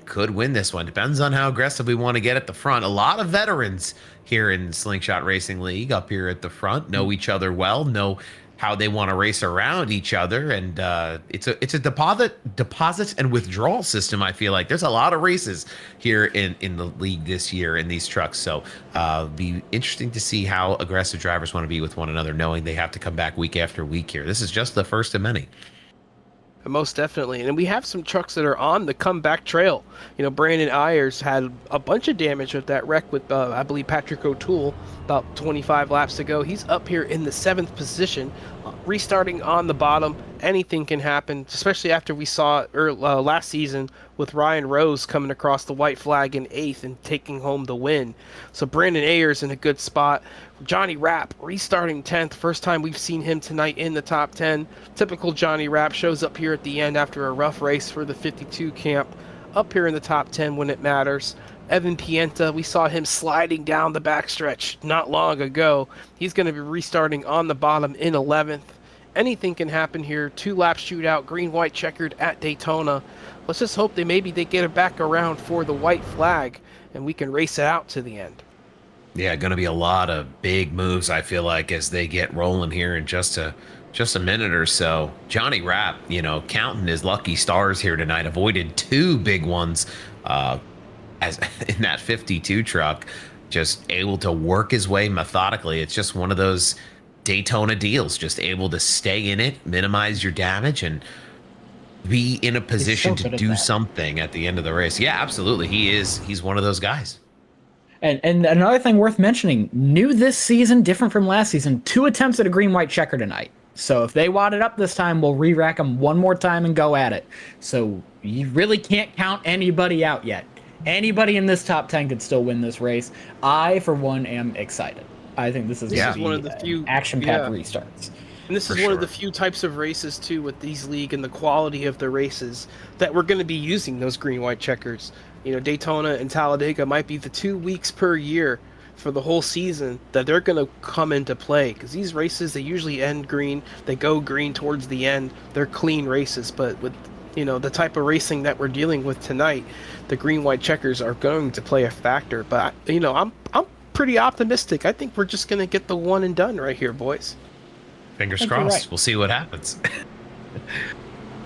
could win this one. Depends on how aggressive we want to get at the front. A lot of veterans here in Slingshot Racing League up here at the front know each other well, know how they want to race around each other, and it's a deposit and withdrawal system. I feel like there's a lot of races here in the league this year in these trucks, so be interesting to see how aggressive drivers want to be with one another, knowing they have to come back week after week here. This is just the first of many. Most definitely. And we have some trucks that are on the comeback trail. Brandon Ayers had a bunch of damage with that wreck with, I believe, Patrick O'Toole about 25 laps ago. He's up here in the 7th position, restarting on the bottom. anything can happen, especially after we saw last season with Ryan Rose coming across the white flag in 8th and taking home the win. So Brandon Ayers in a good spot. Johnny Rapp restarting 10th. First time we've seen him tonight in the top 10. Typical Johnny Rapp, shows up here at the end after a rough race for the 52 camp. Up here in the top 10 when it matters. Evan Pienta, we saw him sliding down the backstretch not long ago. He's going to be restarting on the bottom in 11th. Anything can happen here. 2-lap shootout, green-white checkered at Daytona. Let's just hope they get it back around for the white flag, and we can race it out to the end. Yeah, going to be a lot of big moves, I feel like, as they get rolling here in just a minute or so. Johnny Rapp, counting his lucky stars here tonight, avoided 2 big ones as in that 52 truck, just able to work his way methodically. It's just one of those Daytona deals, just able to stay in it, minimize your damage, and be in a position to do something at the end of the race. Yeah, absolutely. He's one of those guys. And another thing worth mentioning, new this season, different from last season, 2 attempts at a green-white checker tonight. So if they wad it up this time, we'll re-rack them one more time and go at it. So you really can't count anybody out yet. Anybody in this top 10 could still win this race. I, for one, am excited. I think this is one of the few action-packed restarts. And this is one of the few types of races, too, with these league and the quality of the races that we're going to be using those green-white checkers. Daytona and Talladega might be the 2 weeks per year for the whole season that they're going to come into play. Because these races, they usually end green. They go green towards the end. They're clean races. But with, the type of racing that we're dealing with tonight, the green-white checkers are going to play a factor. But, I'm pretty optimistic. I think we're just going to get the one and done right here, boys. Fingers crossed. Right. We'll see what happens.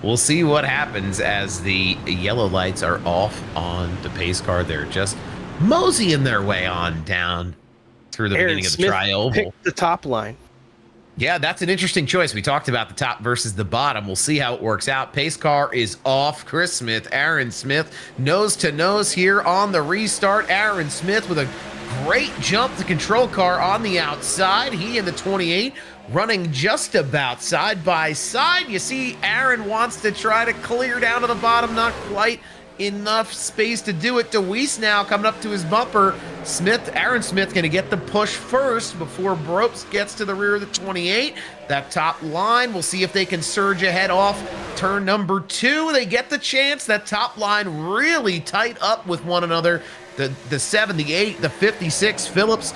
We'll see what happens as the yellow lights are off on the pace car. They're just moseying their way on down through the beginning of the tri-oval. Picked the top line. Yeah, that's an interesting choice. We talked about the top versus the bottom. We'll see how it works out. Pace car is off. Chris Smith, Aaron Smith, nose to nose here on the restart. Aaron Smith with a great jump to control car on the outside. He and the 28 running just about side by side. You see Aaron wants to try to clear down to the bottom, not quite enough space to do it. DeWeese now coming up to his bumper. Aaron Smith going to get the push first before Bropes gets to the rear of the 28. That top line, we'll see if they can surge ahead off turn number 2. They get the chance. That top line really tight up with one another. The 7, the 8, the 56, Phillips,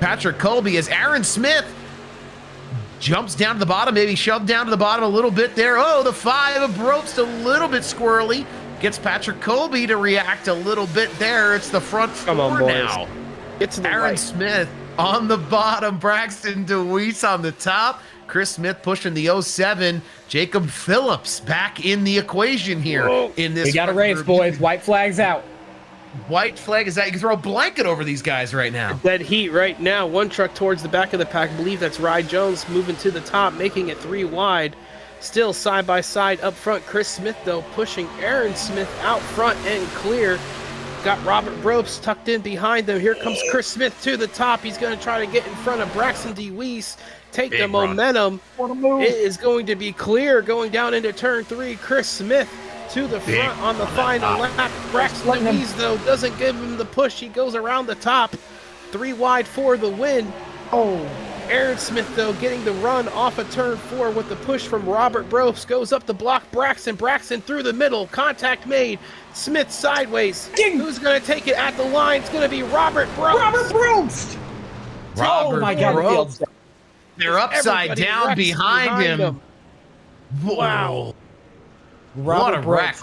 Patrick Colby, as Aaron Smith jumps down to the bottom, maybe shoved down to the bottom a little bit there. Oh, the 5 of Bropes a little bit squirrely. Gets Patrick Colby to react a little bit there. It's the front 4 now. It's Aaron Smith on the bottom, Braxton DeWeese on the top. Chris Smith pushing the 07. Jacob Phillips back in the equation here. In this, we got a race, boys. White flag's out. White flag is out. You can throw a blanket over these guys right now. Dead heat right now. One truck towards the back of the pack. I believe that's Rye Jones moving to the top, making it 3 wide. Still side by side up front. Chris Smith, though, pushing Aaron Smith out front and clear. Got Robert Bropes tucked in behind them. Here comes Chris Smith to the top. He's going to try to get in front of Braxton DeWeese. Take the momentum. It is going to be clear going down into turn 3. Chris Smith to the front on the final lap. Braxton DeWeese, though, doesn't give him the push. He goes around the top. 3 wide for the win. Aaron Smith, though, getting the run off of turn 4 with the push from Robert Bropes. Goes up the block. Braxton through the middle. Contact made. Smith sideways. Ding. Who's going to take it at the line? It's going to be Robert Bropes. Oh, my God. They're upside down behind him. Wow. What a wreck.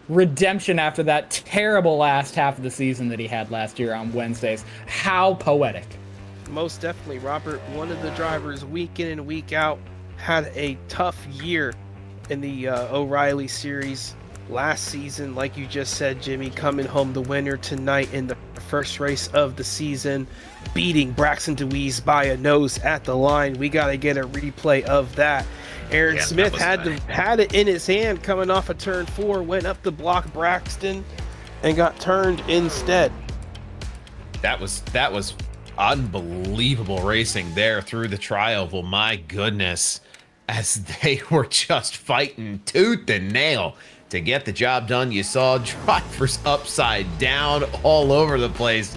Redemption after that terrible last half of the season that he had last year on Wednesdays. How poetic. Most definitely, Robert, one of the drivers week in and week out, had a tough year in the O'Reilly series last season. Like you just said, Jimmy, coming home the winner tonight in the first race of the season, beating Braxton DeWeese by a nose at the line. We got to get a replay of that. Aaron Smith had it in his hand coming off of turn 4, went up the block Braxton and got turned instead. That was unbelievable racing there through the tri-oval. My goodness. as they were just fighting tooth and nail to get the job done. You saw drivers upside down all over the place.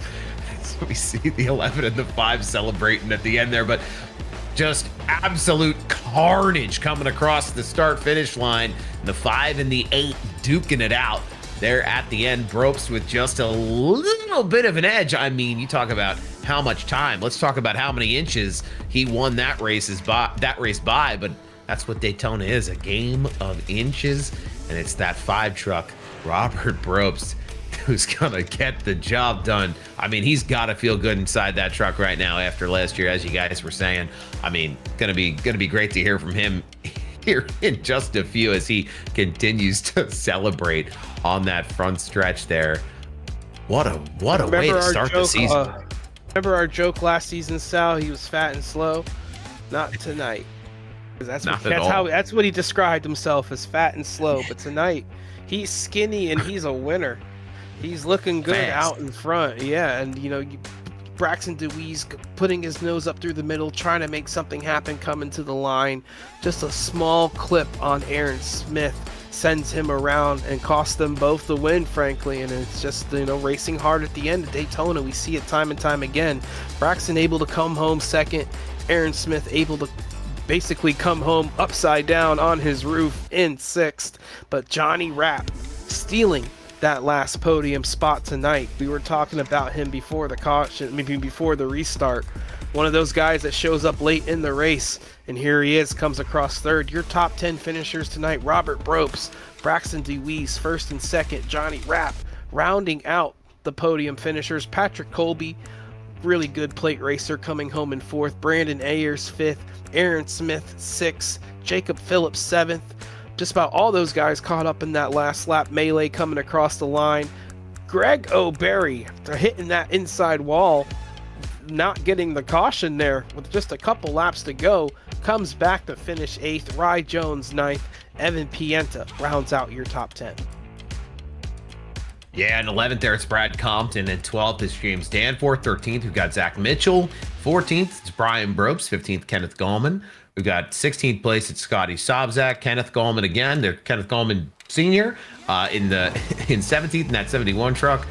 So we see the 11 and the 5 celebrating at the end there, but just absolute carnage coming across the start-finish line. The 5 and the 8 duking it out there at the end. Bropst with just a little bit of an edge. I mean, you talk about how much time. Let's talk about how many inches he won that race by. But that's what Daytona is, a game of inches. And it's that 5 truck, Robert Bropst, who's gonna get the job done. I mean, he's got to feel good inside that truck right now after last year, as you guys were saying. I mean, gonna be great to hear from him here in just a few as he continues to celebrate on that front stretch there. What a way to start the season. Remember our joke last season, Sal? He was fat and slow. Not tonight. 'Cause that's what he described himself as, fat and slow. But tonight, he's skinny and he's a winner. He's looking good out in front. Yeah, and Braxton DeWeese putting his nose up through the middle, trying to make something happen, coming to the line. Just a small clip on Aaron Smith sends him around and costs them both the win, frankly. And it's just, racing hard at the end of Daytona. We see it time and time again. Braxton able to come home second. Aaron Smith able to basically come home upside down on his roof in 6th. But Johnny Rapp stealing that last podium spot tonight. We were talking about him before the caution, maybe before the restart. One of those guys that shows up late in the race, and here he is, comes across 3rd. Your top 10 finishers tonight: Robert Bropst, Braxton DeWeese, 1st and 2nd, Johnny Rapp. Rounding out the podium finishers: Patrick Colby, really good plate racer, coming home in 4th, Brandon Ayers 5th, Aaron Smith 6th, Jacob Phillips 7th. Just about all those guys caught up in that last lap melee coming across the line. Greg O'Berry, they're hitting that inside wall, not getting the caution there with just a couple laps to go, comes back to finish 8th. Rye Jones 9th. Evan Pienta rounds out your top 10. Yeah, and 11th there it's Brad Compton, and 12th is James Danforth. 13th we've got Zach Mitchell. 14th it's Brian Brobst. 15th Kenneth Gallman. We've got 16th place it's Scotty Sobzak. Kenneth Gallman again. They're Kenneth Gallman Senior in 17th in that 71 truck.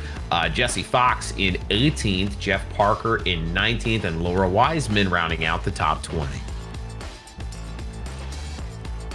Jesse Fox in 18th. Jeff Parker in 19th, and Laura Wiseman rounding out the top 20.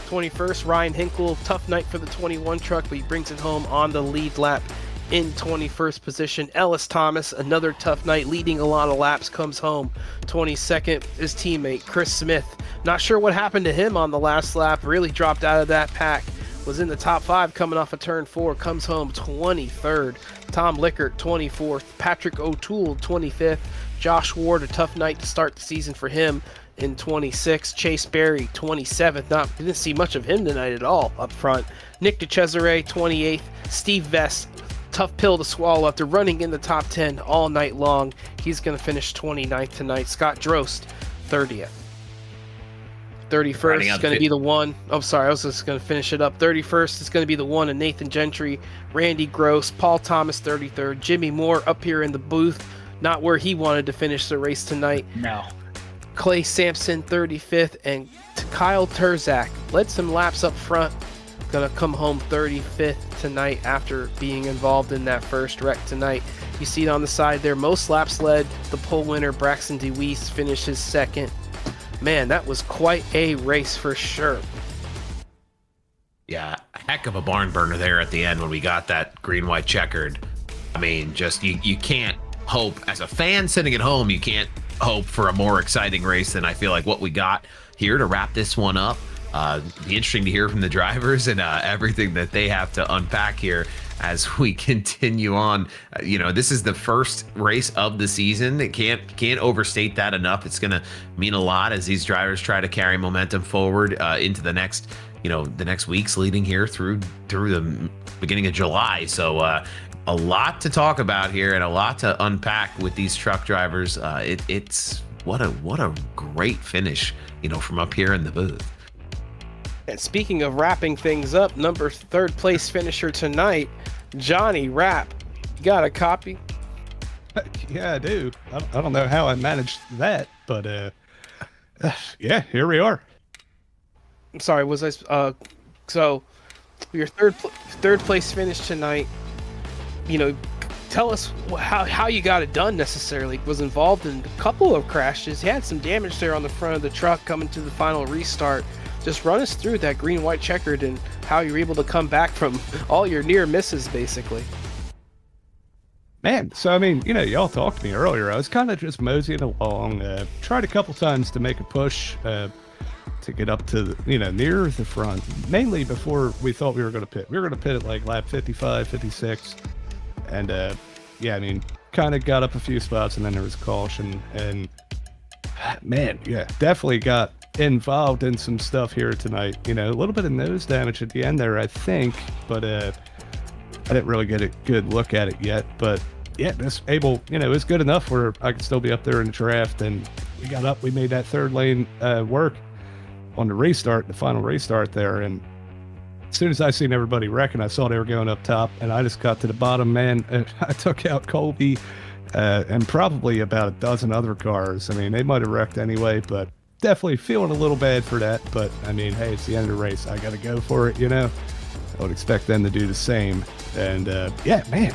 21st, Ryan Hinkle. Tough night for the 21 truck, but he brings it home on the lead lap in 21st position. Ellis Thomas, another tough night, leading a lot of laps, comes home 22nd. His teammate Chris Smith, not sure what happened to him on the last lap, really dropped out of that pack, was in the top 5 coming off of turn 4, comes home 23rd. Tom Lickert 24th, Patrick O'Toole 25th, Josh Ward, a tough night to start the season for him, in 26th. Chase Berry 27th, didn't see much of him tonight at all up front. Nick DeCesare 28th. Steve Vest, tough pill to swallow after running in the top 10 all night long. He's going to finish 29th tonight. Scott Drost 30th. 31st is going to be the one. Oh, sorry, I was just going to finish it up. 31st is going to be the one of Nathan Gentry, Randy Gross, Paul Thomas 33rd, Jimmy Moore up here in the booth, not where he wanted to finish the race tonight. No. Clay Sampson 35th, and Kyle Terzak led some laps up front, gonna come home 35th tonight after being involved in that first wreck tonight. You see it on the side there, most laps led. The pole winner Braxton DeWeese finishes 2nd. Man, that was quite a race for sure. Yeah, heck of a barn burner there at the end when we got that green-white checkered. I mean, just you can't hope, as a fan sitting at home, you can't hope for a more exciting race than I feel like what we got here to wrap this one up. Be interesting to hear from the drivers and everything that they have to unpack here as we continue on. This is the first race of the season. It can't overstate that enough. It's going to mean a lot as these drivers try to carry momentum forward into the next weeks leading here through the beginning of July. So a lot to talk about here and a lot to unpack with these truck drivers. It's what a great finish, from up here in the booth. And speaking of wrapping things up, number 3rd place finisher tonight, Johnny Rapp. You got a copy? Yeah, I do. I don't know how I managed that, but yeah, here we are. I'm sorry, was I? So your third place finish tonight. You know, tell us how you got it done. Necessarily was involved in a couple of crashes. You had some damage there on the front of the truck coming to the final restart. Just run us through that green-white checkered and how you were able to come back from all your near misses, basically. Man, so I mean, you know, y'all talked to me earlier. I was kind of just moseying along. Tried a couple times to make a push to get up to, near the front, mainly before we thought we were going to pit. We were going to pit at like lap 55, 56. And yeah, I mean, kind of got up a few spots and then there was caution. And man, yeah, definitely got involved in some stuff here tonight. A little bit of nose damage at the end there, I think, but I didn't really get a good look at it yet. But yeah, this able, it was good enough where I could still be up there in the draft. And we got up, we made that third lane work on the restart, the final restart there. And as soon as I seen everybody wrecking, I saw they were going up top, and I just got to the bottom, man. I took out Colby and probably about a dozen other cars. I mean, they might have wrecked anyway, but definitely feeling a little bad for that. But I mean, hey, it's the end of the race. I got to go for it, I would expect them to do the same. And yeah, man,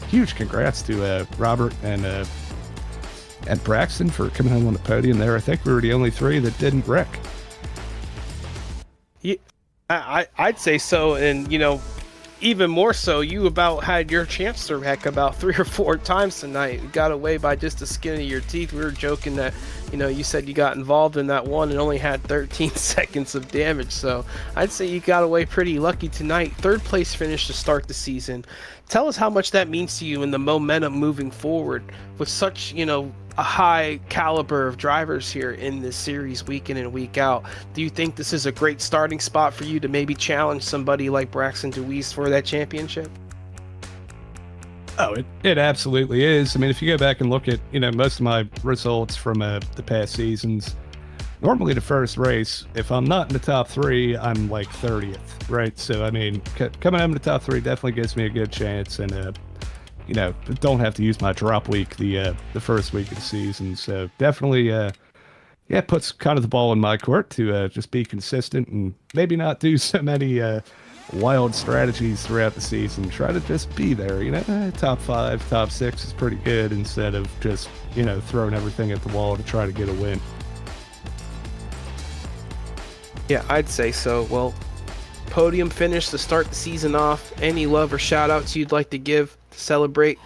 huge congrats to Robert and Braxton for coming home on the podium there. I think we were the only three that didn't wreck. Yeah, I'd say so, and even more so, you about had your chance to wreck about 3 or 4 times tonight. You got away by just the skin of your teeth. We were joking that you said you got involved in that one and only had 13 seconds of damage, so I'd say you got away pretty lucky tonight. Third place finish to start the season. Tell us how much that means to you and the momentum moving forward with such a high caliber of drivers here in this series week in and week out. Do you think this is a great starting spot for you to maybe challenge somebody like Braxton DeWeese for that championship? Oh, it absolutely is. I mean, if you go back and look at, most of my results from the past seasons, normally the first race, if I'm not in the top 3, I'm like 30th, right? So, I mean, coming home in the top 3 definitely gives me a good chance, and don't have to use my drop week the first week of the season. So definitely, puts kind of the ball in my court to just be consistent and maybe not do so many wild strategies throughout the season. Try to just be there, top 5, top 6 is pretty good instead of just, throwing everything at the wall to try to get a win. Yeah, I'd say so. Well, podium finish to start the season off. Any love or shout outs you'd like to give to celebrate?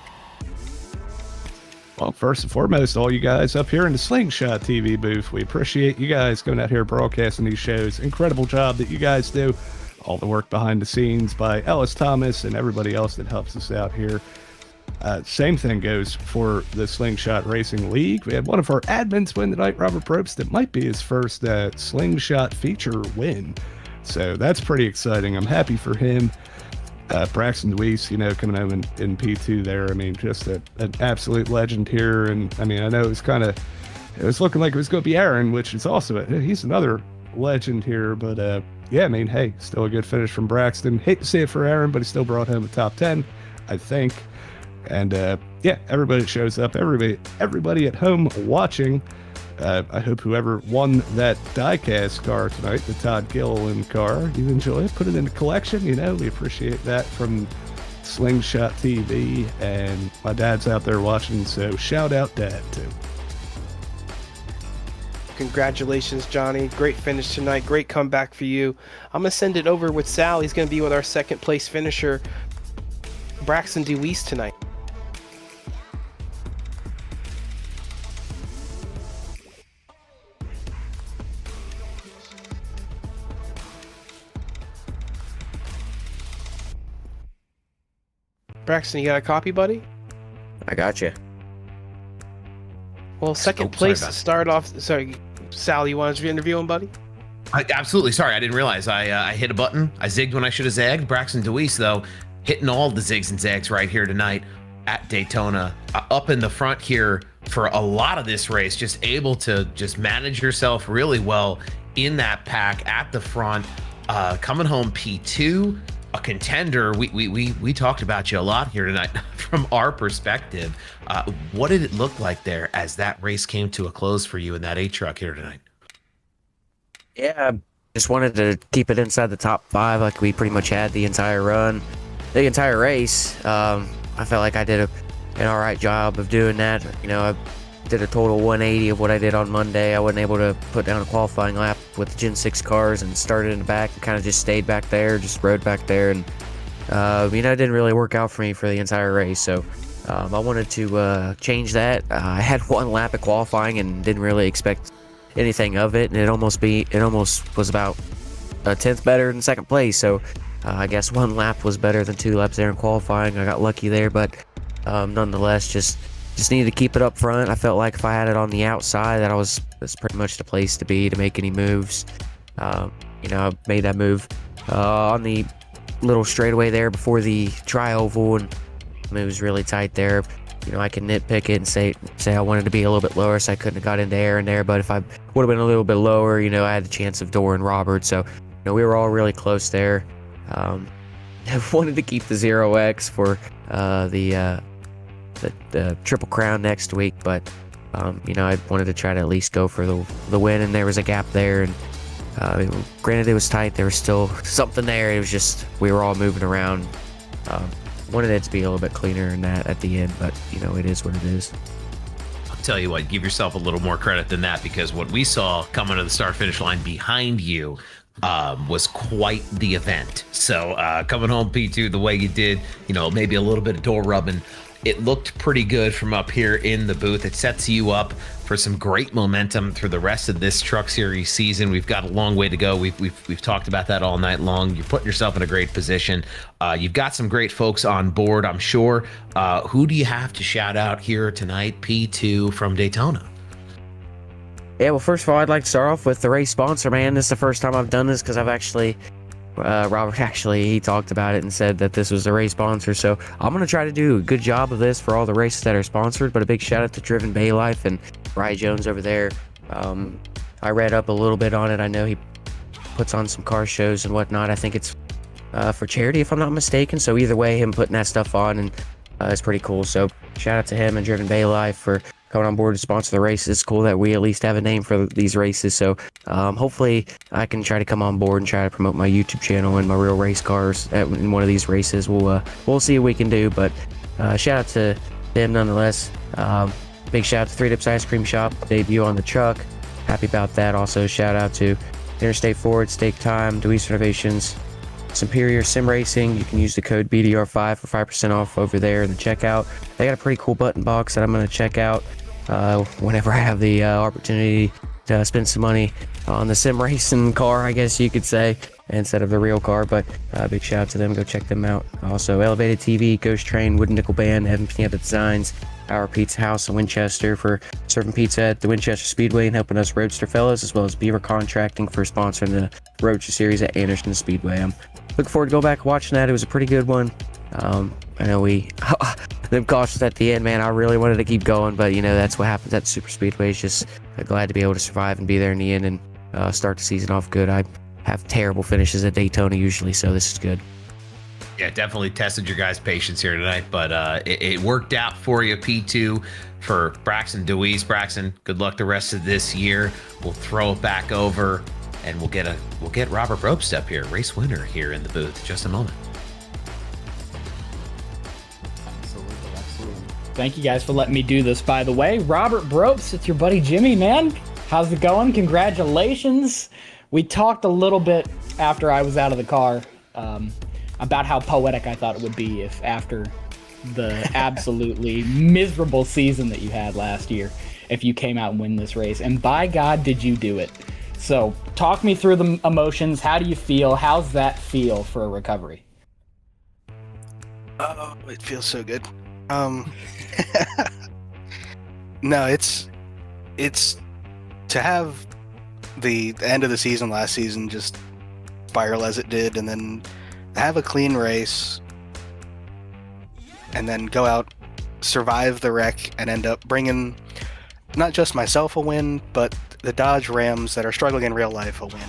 Well, first and foremost, all you guys up here in the Slingshot TV booth, we appreciate you guys coming out here broadcasting these shows. Incredible job that you guys do. All the work behind the scenes by Ellis Thomas and everybody else that helps us out here. Same thing goes for the Slingshot Racing League. We had one of our admins win tonight, Robert Probst. It might be his first Slingshot feature win. So that's pretty exciting. I'm happy for him. Braxton DeWeese, coming home in P2 there. I mean, just an absolute legend here. And I mean, I know it was looking like it was going to be Aaron, which is also, he's another legend here. But yeah, I mean, hey, still a good finish from Braxton. Hate to see it for Aaron, but he still brought home a top 10, I think. And yeah, everybody shows up, everybody at home watching. I hope whoever won that diecast car tonight, the Todd Gilliland car, you enjoy it. Put it in the collection. We appreciate that from Slingshot TV. And my dad's out there watching, so shout out Dad too. Congratulations, Johnny. Great finish tonight. Great comeback for you. I'm going to send it over with Sal. He's going to be with our second place finisher, Braxton DeWeese, tonight. Braxton, you got a copy, buddy? I got you. Well, second place to start off. Sorry, Sal, you wanted to interview him, buddy? Absolutely. Sorry, I didn't realize I hit a button. I zigged when I should have zagged. Braxton DeWeese, though, hitting all the zigs and zags right here tonight at Daytona. Up in the front here for a lot of this race, just able to just manage yourself really well in that pack at the front. Coming home P2. A contender. We talked about you a lot here tonight from our perspective. What did it look like there as that race came to a close for you in that A truck here tonight? Yeah, just wanted to keep it inside the top 5 like we pretty much had the entire race. I felt like I did an all right job of doing that. You know, I did a total 180 of what I did on Monday. I wasn't able to put down a qualifying lap with the Gen 6 cars and started in the back and kind of just stayed back there, just rode back there. And, you know, it didn't really work out for me for the entire race. So I wanted to change that. I had 1 lap at qualifying and didn't really expect anything of it. And it almost was about a 10th better than second place. So I guess 1 lap was better than 2 laps there in qualifying. I got lucky there, but nonetheless, just needed to keep it up front. I felt like if I had it on the outside, that's pretty much the place to be to make any moves. You know, I made that move on the little straightaway there before the tri-oval, and it was really tight there. You know, I can nitpick it and say I wanted to be a little bit lower, so I couldn't have got into air in there. But if I would have been a little bit lower, you know, I had the chance of Dorr and Robert. So, you know, we were all really close there. I wanted to keep the 0X for the Triple Crown next week, but you know, I wanted to try to at least go for the win, and there was a gap there, and granted it was tight, there was still something there. It was just we were all moving around. Wanted it to be a little bit cleaner than that at the end, but you know, it is what it is. I'll tell you what, give yourself a little more credit than that, because what we saw coming to the start finish line behind you was quite the event. So coming home P2 the way you did, you know, maybe a little bit of door rubbing, it looked pretty good from up here in the booth. It sets you up for some great momentum through the rest of this Truck Series season. We've got a long way to go. We've talked about that all night long. You're putting yourself in a great position. You've got some great folks on board, I'm sure. Who do you have to shout out here tonight, P2 from Daytona? Yeah, well, first of all, I'd like to start off with the race sponsor, man. This is the first time I've done this because I've actually, Robert he talked about it and said that this was a race sponsor. So I'm going to try to do a good job of this for all the races that are sponsored, but a big shout out to Driven Bay Life and Rye Jones over there. I read up a little bit on it. I know he puts on some car shows and whatnot. I think it's for charity, if I'm not mistaken. So either way, him putting that stuff on and it's pretty cool. So shout out to him and Driven Bay Life for coming on board to sponsor the races. It's cool that we at least have a name for these races. So hopefully I can try to come on board and try to promote my YouTube channel and my real race cars in one of these races. We'll see what we can do, but shout out to them nonetheless. Big shout out to 3 Dips Ice Cream Shop, debut on the truck. Happy about that. Also shout out to Interstate Ford, Stake Time, Deweese Renovations, Superior Sim Racing. You can use the code BDR5 for 5% off over there in the checkout. They got a pretty cool button box that I'm going to check out whenever I have the opportunity to spend some money on the sim racing car, I guess you could say, instead of the real car. But big shout out to them. Go check them out. Also, Elevated TV, Ghost Train, Wooden Nickel Band, Evan Pinata Designs, Our Pizza House in Winchester for serving pizza at the Winchester Speedway and helping us Roadster fellas, as well as Beaver Contracting for sponsoring the Roadster Series at Anderson Speedway. I'm looking forward to go back watching that. It was a pretty good one. I know them cautions at the end, man. I really wanted to keep going, but you know, that's what happens at Super Speedway. It's just glad to be able to survive and be there in the end and start the season off good. I have terrible finishes at Daytona usually, so this is good. Yeah, definitely tested your guys' patience here tonight, but it worked out for you, P2, for Braxton Deweese. Braxton, good luck the rest of this year. We'll throw it back over, and we'll get Robert Ropes up here, race winner here in the booth in just a moment. Absolutely. Thank you guys for letting me do this, by the way. Robert Bropes, it's your buddy Jimmy, man. How's it going? Congratulations. We talked a little bit after I was out of the car about how poetic I thought it would be if after the absolutely miserable season that you had last year, if you came out and win this race. And by God, did you do it. So talk me through the emotions. How do you feel? How's that feel for a recovery? Oh, it feels so good. No, it's to have the end of the season last season just spiral as it did, and then have a clean race, and then go out, survive the wreck, and end up bringing not just myself a win, but the Dodge Rams that are struggling in real life a win.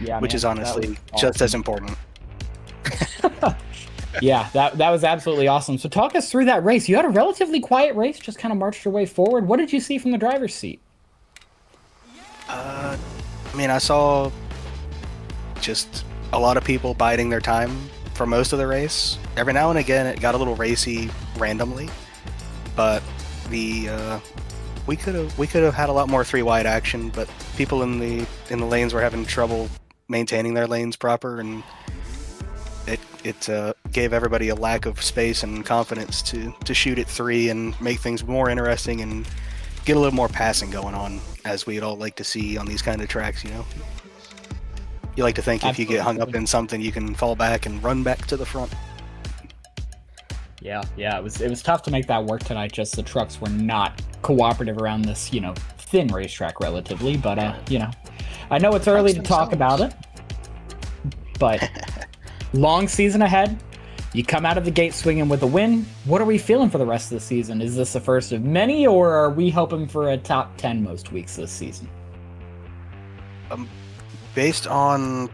Yeah, which is honestly just as important. Yeah, that was absolutely awesome. So talk us through that race. You had a relatively quiet race, just kind of marched your way forward. What did you see from the driver's seat? I mean, I saw just a lot of people biding their time for most of the race. Every now and again, it got a little racy randomly, but we could have had a lot more 3-wide action. But people in the lanes were having trouble maintaining their lanes proper, and it gave everybody a lack of space and confidence to shoot at 3 and make things more interesting and get a little more passing going on, as we'd all like to see on these kind of tracks, you know? You like to think if you get hung up in something, you can fall back and run back to the front. Yeah, it was tough to make that work tonight. Just the trucks were not cooperative around this, thin racetrack relatively. But I know it's early to talk about it, but long season ahead. You come out of the gate swinging with a win. What are we feeling for the rest of the season? Is this the first of many, or are we hoping for a top 10 most weeks this season? Based on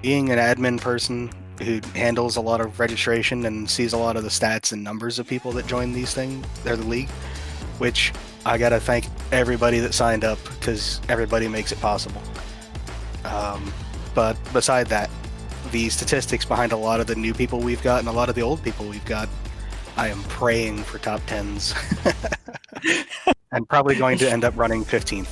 being an admin person who handles a lot of registration and sees a lot of the stats and numbers of people that join the league, which I gotta thank everybody that signed up, because everybody makes it possible. But beside that, the statistics behind a lot of the new people we've got and a lot of the old people we've got, I am praying for top 10s. And probably going to end up running 15th.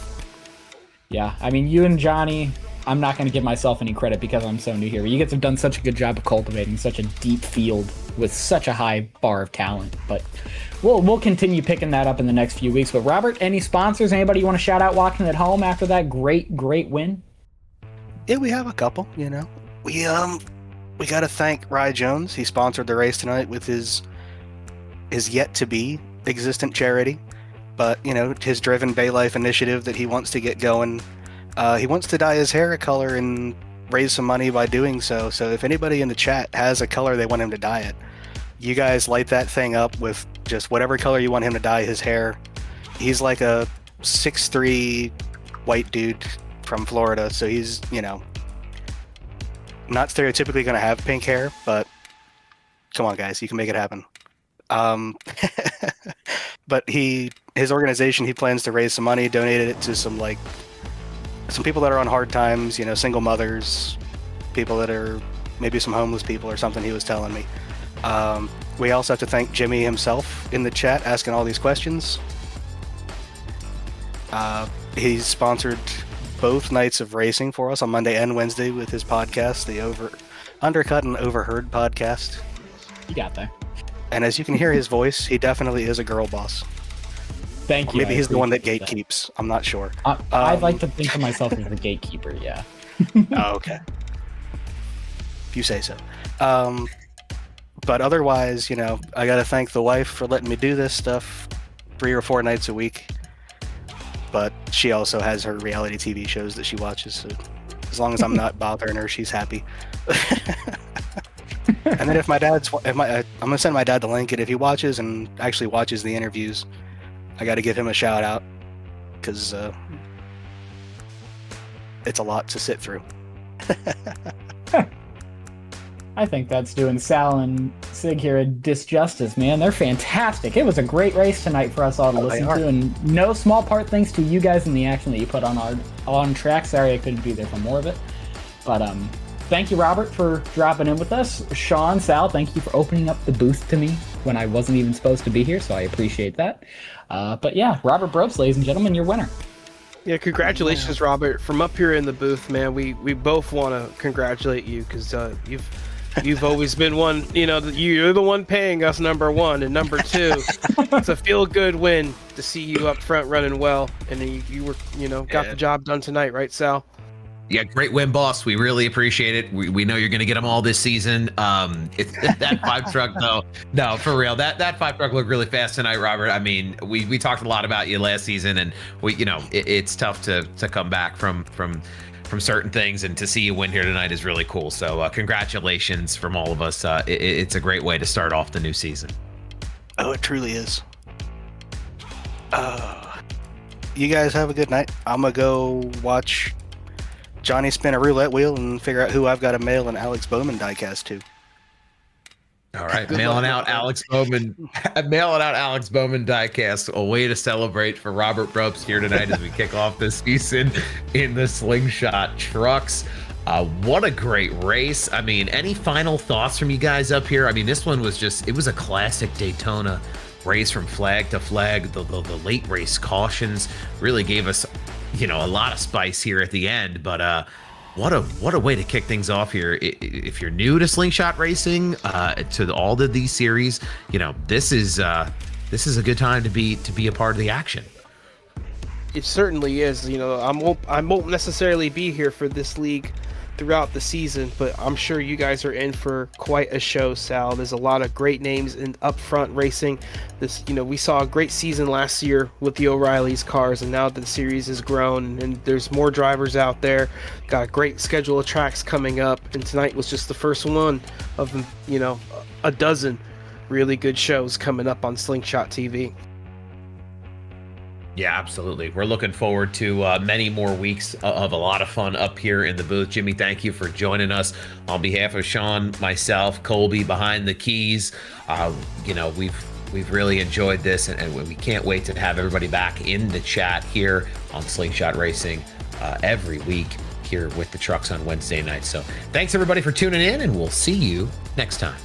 Yeah, I mean, you and Johnny, I'm not going to give myself any credit because I'm so new here. You guys have done such a good job of cultivating such a deep field with such a high bar of talent. But we'll continue picking that up in the next few weeks. But Robert, any sponsors? Anybody you want to shout out watching at home after that great win? Yeah, we have a couple, We got to thank Rye Jones. He sponsored the race tonight with his yet to be existent charity, but his Driven Bay Life initiative that he wants to get going. He wants to dye his hair a color and raise some money by doing so. So if anybody in the chat has a color they want him to dye it, you guys light that thing up with just whatever color you want him to dye his hair. He's like a 6'3" white dude from Florida, so he's not stereotypically going to have pink hair, but come on, guys, you can make it happen. But his organization, he plans to raise some money, donated it to some people that are on hard times, single mothers, people that are maybe some homeless people or something, he was telling me. We also have to thank Jimmy himself in the chat asking all these questions. He's sponsored both nights of racing for us on Monday and Wednesday with his podcast, the Undercut and Overheard podcast. You got there. And as you can hear his voice, he definitely is a girl boss. Thank you. Maybe he's the one that gatekeeps. I'm not sure. I'd like to think of myself as the gatekeeper, yeah. Oh, okay. If you say so. But otherwise, I got to thank the wife for letting me do this stuff 3 or 4 nights a week. But she also has her reality TV shows that she watches. So as long as I'm not bothering her, she's happy. And then I'm gonna send my dad the link, and if he watches and actually watches the interviews, I got to give him a shout out, because it's a lot to sit through. I think that's doing Sal and Sig here a disjustice, man. They're fantastic. It was a great race tonight for us all to listen to, and no small part thanks to you guys and the action that you put on track. Sorry I couldn't be there for more of it. But thank you, Robert, for dropping in with us. Sean, Sal, thank you for opening up the booth to me when I wasn't even supposed to be here, so I appreciate that. But yeah, Robert Brobst, ladies and gentlemen, your winner. Yeah, congratulations, Robert. From up here in the booth, man, we both want to congratulate you, because you've always been one, you're the one paying us, number one, and number two, it's a feel-good win to see you up front running well, and you were, got the job done tonight, right, Sal? Yeah, great win, boss. We really appreciate it. We know you're going to get them all this season. That 5 truck, though. No, for real. That 5 truck looked really fast tonight, Robert. I mean, we talked a lot about you last season, and it's tough to come back from certain things, and to see you win here tonight is really cool. So congratulations from all of us. It's a great way to start off the new season. Oh, it truly is. You guys have a good night. I'm going to go watch Johnny spin a roulette wheel and figure out who I've got to mail an Alex Bowman diecast to. All right, Good mailing luck out with that. Alex Bowman, mailing out Alex Bowman diecast. A way to celebrate for Robert Probst here tonight as we kick off this season in the Slingshot trucks. What a great race. I mean, any final thoughts from you guys up here? I mean, this one was just, it was a classic Daytona race from flag to flag. The late race cautions really gave us, you know, a lot of spice here at the end. But what a way to kick things off here. If you're new to Slingshot Racing, to all of these series, you know, this is a good time to be a part of the action. It certainly is. You know, I won't necessarily be here for this league throughout the season, but I'm sure you guys are in for quite a show, Sal. There's a lot of great names in upfront racing. This, you know, we saw a great season last year with the O'Reilly's cars, and now the series has grown and there's more drivers out there. Got a great schedule of tracks coming up, and tonight was just the first one of, you know, a dozen really good shows coming up on Slingshot TV. Yeah, absolutely. We're looking forward to many more weeks of a lot of fun up here in the booth. Jimmy, thank you for joining us. On behalf of Sean, myself, Colby behind the keys, you know, we've really enjoyed this, and we can't wait to have everybody back in the chat here on Slingshot Racing every week here with the trucks on Wednesday night. So thanks everybody for tuning in, and we'll see you next time.